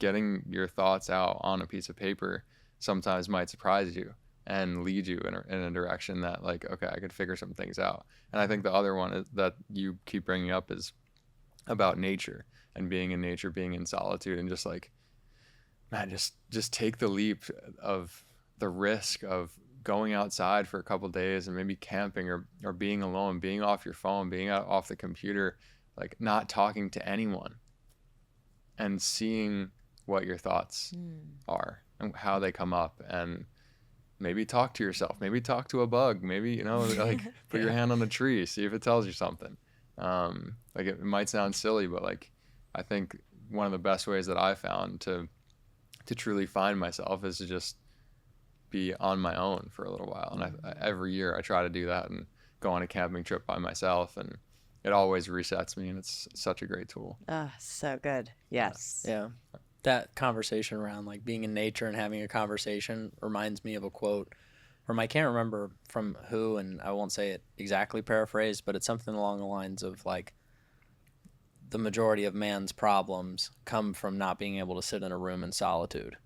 getting your thoughts out on a piece of paper sometimes might surprise you and lead you in a direction that, like, okay, I could figure some things out. And I think the other one that you keep bringing up is about nature and being in nature, being in solitude, and just like, man, just take the leap of the risk of going outside for a couple of days and maybe camping or being alone, being off your phone, being off the computer, like not talking to anyone, and seeing what your thoughts are and how they come up, and maybe talk to yourself, maybe talk to a bug, maybe, you know, like put your hand on a tree, see if it tells you something. Like it might sound silly, but like I think one of the best ways that I found to truly find myself is to just be on my own for a little while. And every year I try to do that and go on a camping trip by myself, and it always resets me, and it's such a great tool. So good. Yes. Yeah. That conversation around like being in nature and having a conversation reminds me of a quote from, I can't remember from who, and I won't say it exactly paraphrased, but it's something along the lines of like, the majority of man's problems come from not being able to sit in a room in solitude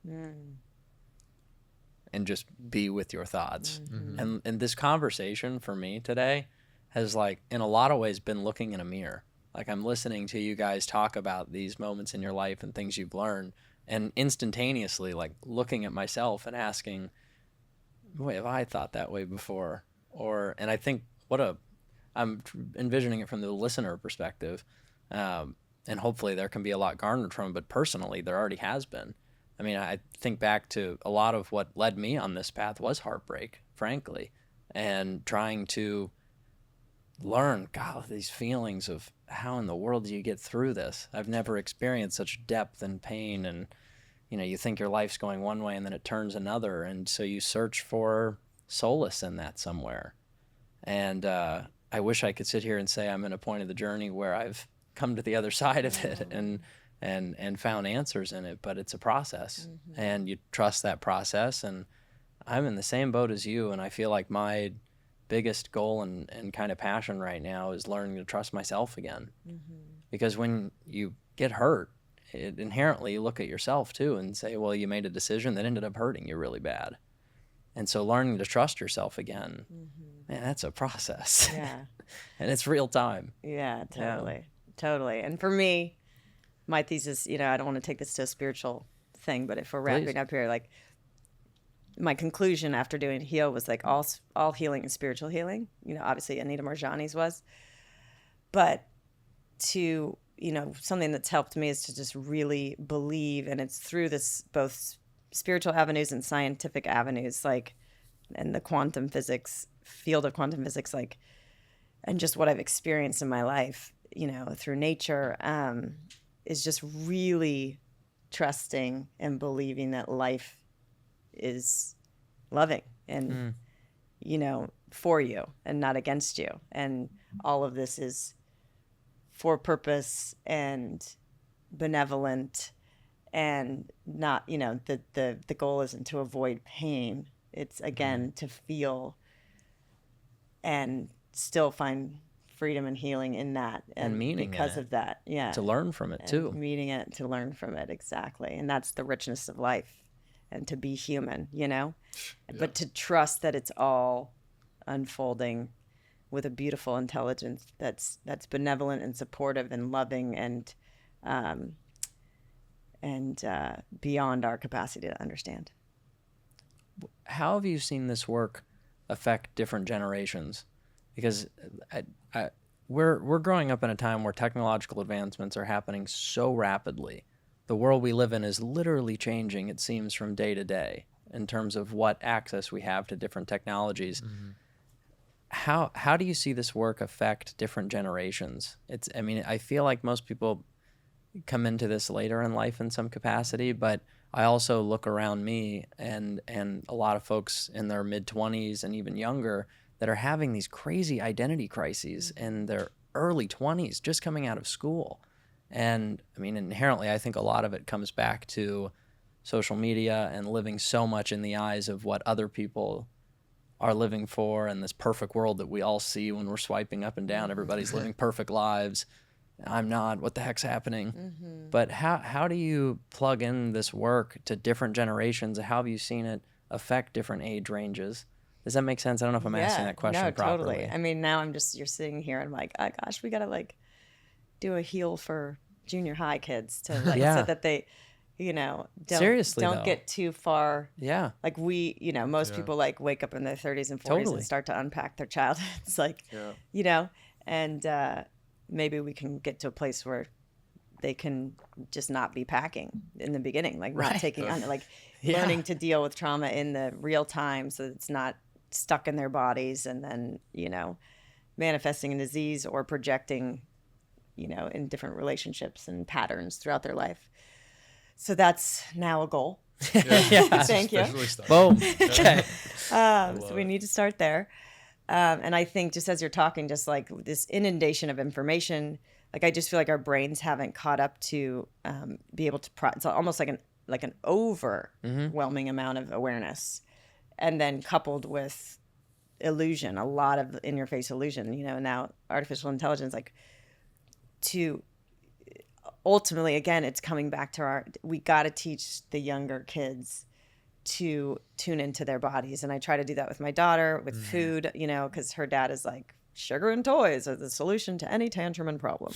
and just be with your thoughts. And this conversation for me today has, like, in a lot of ways been looking in a mirror. Like, I'm listening to you guys talk about these moments in your life and things you've learned, and instantaneously, like, looking at myself and asking, boy, have I thought that way before? And I think I'm envisioning it from the listener perspective. And hopefully there can be a lot garnered from it, but personally there already has been. I mean, I think back to a lot of what led me on this path was heartbreak, frankly, and trying to learn, God, these feelings of how in the world do you get through this? I've never experienced such depth and pain, and, you know, you think your life's going one way and then it turns another, and so you search for solace in that somewhere. And I wish I could sit here and say I'm in a point of the journey where I've come to the other side of it and found answers in it, but it's a process, and you trust that process. And I'm in the same boat as you, and I feel like my biggest goal and kind of passion right now is learning to trust myself again. Because when you get hurt, it inherently, you look at yourself too and say, well, you made a decision that ended up hurting you really bad. And so learning to trust yourself again, man, that's a process. Yeah. And it's real time. Yeah, totally. Totally. And for me, my thesis, you know, I don't want to take this to a spiritual thing, but if we're wrapping up here, like, my conclusion after doing Heal was like all healing is spiritual healing. You know, obviously Anita Marjani's was. But to, you know, something that's helped me is to just really believe, and it's through this both spiritual avenues and scientific avenues, like, and the quantum physics, field of quantum physics, like, and just what I've experienced in my life, you know, through nature, is just really trusting and believing that life is loving and, you know, for you and not against you. And all of this is for purpose and benevolent, and not, you know, the goal isn't to avoid pain. It's, again, to feel and still find freedom and healing in that, and meaning because of that, to learn from it too, meaning it, to learn from it, exactly. And that's the richness of life, and to be human, you know. But to trust that it's all unfolding with a beautiful intelligence that's benevolent and supportive and loving and beyond our capacity to understand. How have you seen this work affect different generations? Because we're growing up in a time where technological advancements are happening so rapidly. The world we live in is literally changing, it seems, from day to day in terms of what access we have to different technologies. How do you see this work affect different generations? I mean, I feel like most people come into this later in life in some capacity, but I also look around me and a lot of folks in their mid-20s and even younger that are having these crazy identity crises in their early 20s, just coming out of school. And I mean, inherently, I think a lot of it comes back to social media and living so much in the eyes of what other people are living for, and this perfect world that we all see when we're swiping up and down. Everybody's living perfect lives. I'm not, what the heck's happening? Mm-hmm. But how do you plug in this work to different generations? How have you seen it affect different age ranges? Does that make sense? I don't know if I'm asking that question no, properly. totally. I mean, now you're sitting here and I'm like, oh gosh, we gotta like do a heal for junior high kids to like Yeah. so that they, Seriously, don't though. get too far. Yeah. Like most Yeah. people like wake up in their 30s and 40s Totally. and start to unpack their childhoods, like, Yeah. and maybe we can get to a place where they can just not be packing in the beginning, like not Right. taking on, like Yeah. learning to deal with trauma in the real time so that it's not stuck in their bodies and then, manifesting a disease or projecting, in different relationships and patterns throughout their life. So that's now a goal. Yeah. Thank you. Officially started. Boom. Okay. So we need to start there. And I think just as you're talking, just like this inundation of information, like I just feel like our brains haven't caught up to be able to. It's almost like an overwhelming amount of awareness, and then coupled with illusion, a lot of in-your-face illusion. Now artificial intelligence, like to ultimately, again, it's coming back to we got to teach the younger kids to tune into their bodies. And I try to do that with my daughter, with food, because her dad is like, sugar and toys are the solution to any tantrum and problem.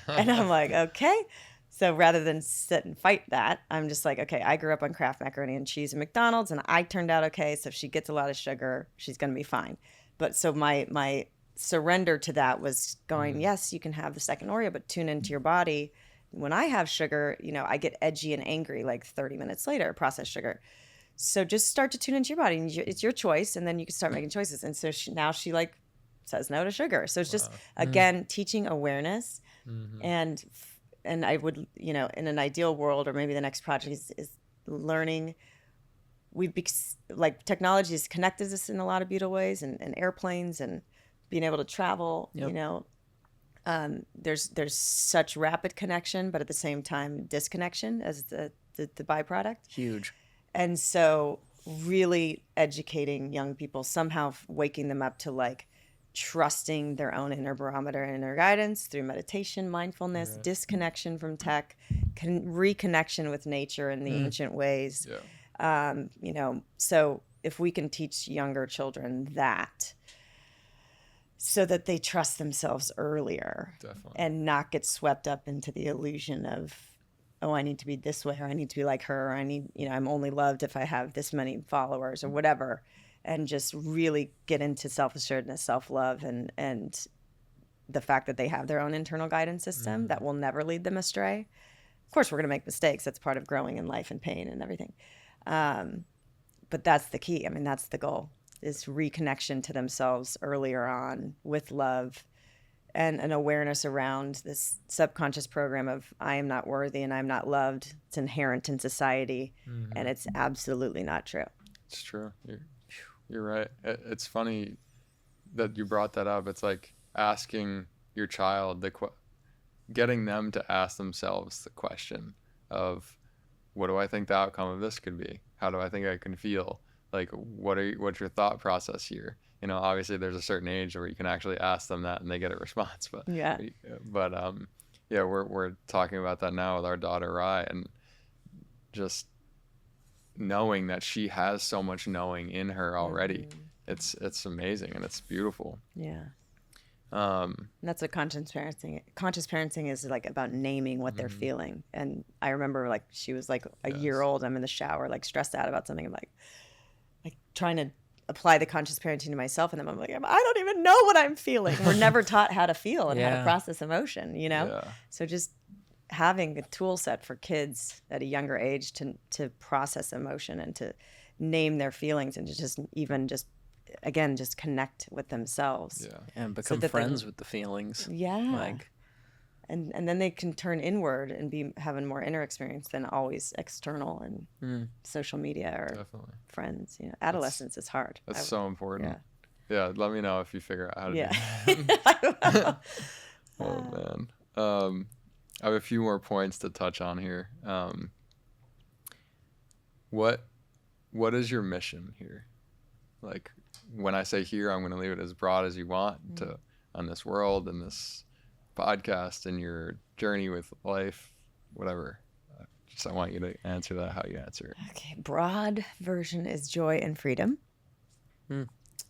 And I'm like, okay. So rather than sit and fight that, I'm just like, okay, I grew up on Kraft macaroni and cheese and McDonald's, and I turned out okay. So if she gets a lot of sugar, she's going to be fine. But so my surrender to that was going, yes, you can have the second Oreo, but tune into your body. When I have sugar, I get edgy and angry like 30 minutes later, processed sugar. So just start to tune into your body. And it's your choice, and then you can start making choices. And so now she like says no to sugar. So it's just, again, teaching awareness. And I would, in an ideal world, or maybe the next project is learning. Like technology has connected us in a lot of beautiful ways, and airplanes and being able to travel, Yep. There's such rapid connection, but at the same time, disconnection as the byproduct. Huge. And so really educating young people, somehow waking them up to like trusting their own inner barometer and inner guidance through meditation, mindfulness, disconnection from tech, reconnection with nature in the ancient ways. So if we can teach younger children that, so that they trust themselves earlier. Definitely. And not get swept up into the illusion of, oh, I need to be this way, or I need to be like her, or I need, I'm only loved if I have this many followers or whatever. And just really get into self-assuredness, self-love, and the fact that they have their own internal guidance system that will never lead them astray. Of course, we're going to make mistakes. That's part of growing in life and pain and everything. But that's the key. I mean, that's the goal, is reconnection to themselves earlier on with love and an awareness around this subconscious program of I am not worthy and I'm not loved. It's inherent in society, and it's absolutely not true. It's true. You're right. It's funny that you brought that up. It's like asking your child getting them to ask themselves the question of, what do I think the outcome of this could be? How do I think I can feel? Like, what's your thought process here? Obviously there's a certain age where you can actually ask them that and they get a response. But we're talking about that now with our daughter Rye, and just knowing that she has so much knowing in her already. It's amazing, and it's beautiful. And that's what conscious parenting is, like, about naming what they're feeling. And I remember, like, she was like a year old, I'm in the shower, like stressed out about something. I'm like trying to apply the conscious parenting to myself, and then I'm like, I don't even know what I'm feeling. We're never taught how to feel and how to process emotion, So just having a tool set for kids at a younger age to process emotion and to name their feelings, and to just connect with themselves. And become friends with the feelings. And then they can turn inward and be having more inner experience than always external and social media or friends. Adolescence is hard. That's so important. Let me know if you figure out how to do that. Oh man. I have a few more points to touch on here. What is your mission here? Like, when I say here, I'm going to leave it as broad as you want on this world and this podcast and your journey with life, whatever. Just I want you to answer that how you answer it. Okay, broad version is joy and freedom.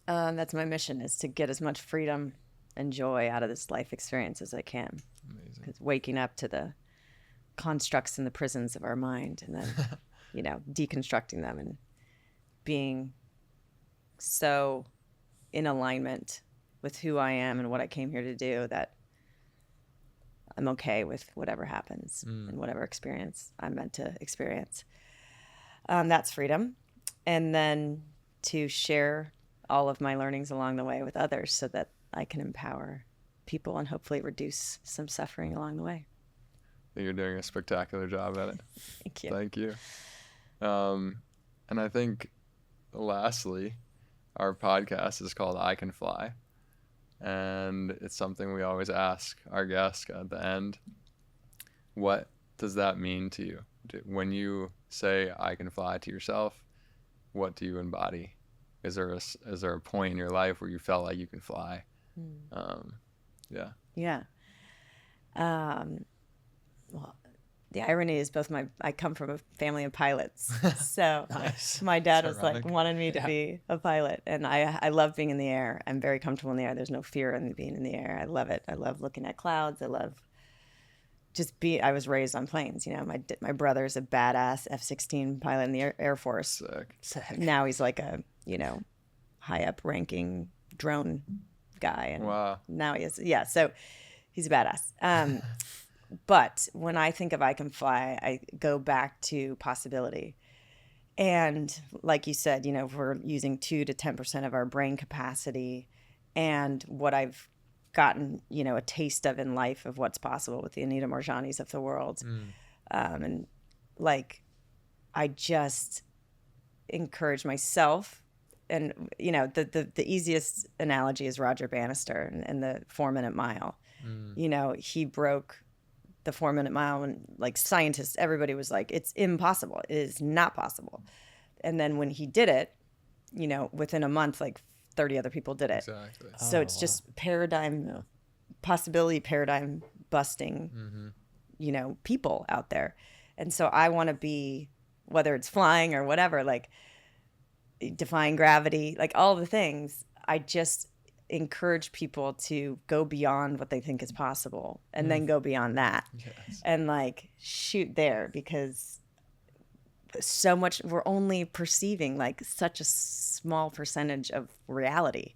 That's my mission, is to get as much freedom and joy out of this life experience as I can. Amazing. Because waking up to the constructs and the prisons of our mind, and then, deconstructing them and being so in alignment with who I am and what I came here to do that I'm okay with whatever happens and whatever experience I'm meant to experience. That's freedom. And then to share all of my learnings along the way with others so that I can empower people and hopefully reduce some suffering along the way. You're doing a spectacular job at it. Thank you. Thank you. And I think lastly, our podcast is called I Can Fly. And it's something we always ask our guests at the end. What does that mean to you? When you say I can fly to yourself, what do you embody? Is there a point in your life where you felt like you can fly? Yeah. Yeah. Well, the irony is I come from a family of pilots. So Nice. my dad It's was like, ironic. wanted me to be a pilot. And I love being in the air. I'm very comfortable in the air. There's no fear in being in the air. I love it. I love looking at clouds. I love I was raised on planes. My brother's a badass F-16 pilot in the Air Force. Sick. Now he's like a, high up ranking drone guy. And Wow. now he is. Yeah. So he's a badass. But when I think of I Can Fly, I go back to possibility. And like you said, we're using 2 to 10% of our brain capacity. And what I've gotten, a taste of in life of what's possible with the Anita Morjanis of the world. And I just encourage myself. And, the easiest analogy is Roger Bannister and the 4-minute mile. He broke the 4-minute mile, and scientists, everybody was like, it's impossible. It is not possible. And then when he did it, within a month, 30 other people did it. Exactly. So it's just possibility paradigm busting, people out there. And so I want to be, whether it's flying or whatever, defying gravity, all the things, I just encourage people to go beyond what they think is possible and then go beyond that. Yes. And shoot there, because so much we're only perceiving such a small percentage of reality.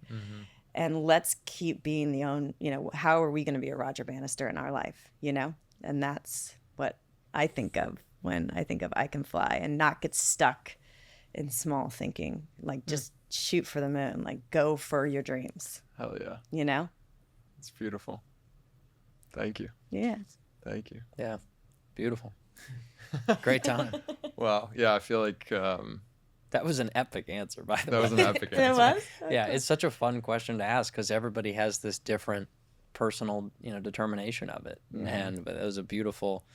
And let's keep being how are we going to be a Roger Bannister in our life, and that's what I think of when I think of I Can Fly, and not get stuck in small thinking, just shoot for the moon, go for your dreams. Hell yeah. It's beautiful. Thank you. Yeah. Thank you. Yeah. Beautiful. Great time. Wow. Yeah, I feel like That was an epic answer, by the way. that was an epic It answer. was? Yeah, it's such a fun question to ask because everybody has this different personal, determination of it. But it was a beautiful,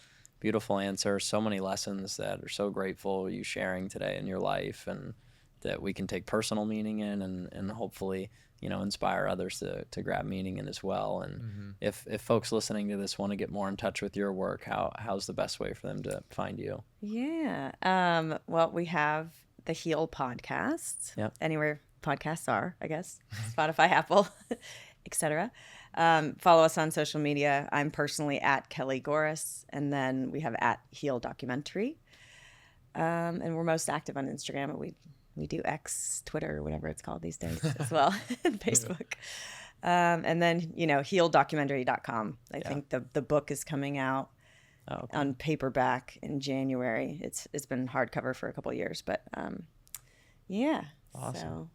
beautiful answer. So many lessons that are so grateful you sharing today in your life, and that we can take personal meaning in, and hopefully, inspire others to grab meaning in as well. And if folks listening to this want to get more in touch with your work, how's the best way for them to find you? Yeah. Well, we have the Heal podcast. Yep. Anywhere podcasts are, I guess. Spotify, Apple, etc. Follow us on social media. I'm personally at Kelly Gores, and then we have at Heal Documentary. And we're most active on Instagram. We do X, Twitter, whatever it's called these days as well, and Facebook. And then, healdocumentary.com. I think the book is coming out on paperback in January. It's been hardcover for a couple of years, but yeah. Awesome. So.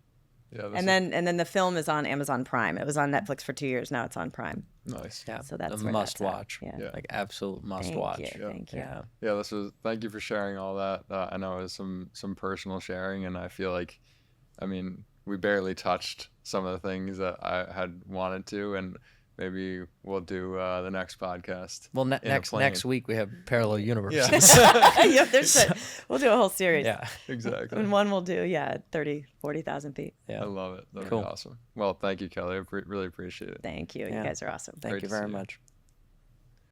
Yeah, And then the film is on Amazon Prime. It was on Netflix for 2 years. Now it's on Prime. nice. Yeah, So that's a where must that's at. watch. Yeah. Yeah. Like absolute must Thank watch. you. Yeah. Thank you. Yeah. Yeah, thank you for sharing all that. I know it was some personal sharing, and I feel like, we barely touched some of the things that I had wanted to, and maybe we'll do the next podcast. Well, in a next plane. week we have parallel universes. Yeah, we'll do a whole series. Yeah. Exactly. And one we'll do, 40,000 feet. Yeah. I love it. That'd Cool. be awesome. Well, thank you, Kelly. I really appreciate it. Thank you. Yeah. You guys are awesome. Thank Great you to very see you. much.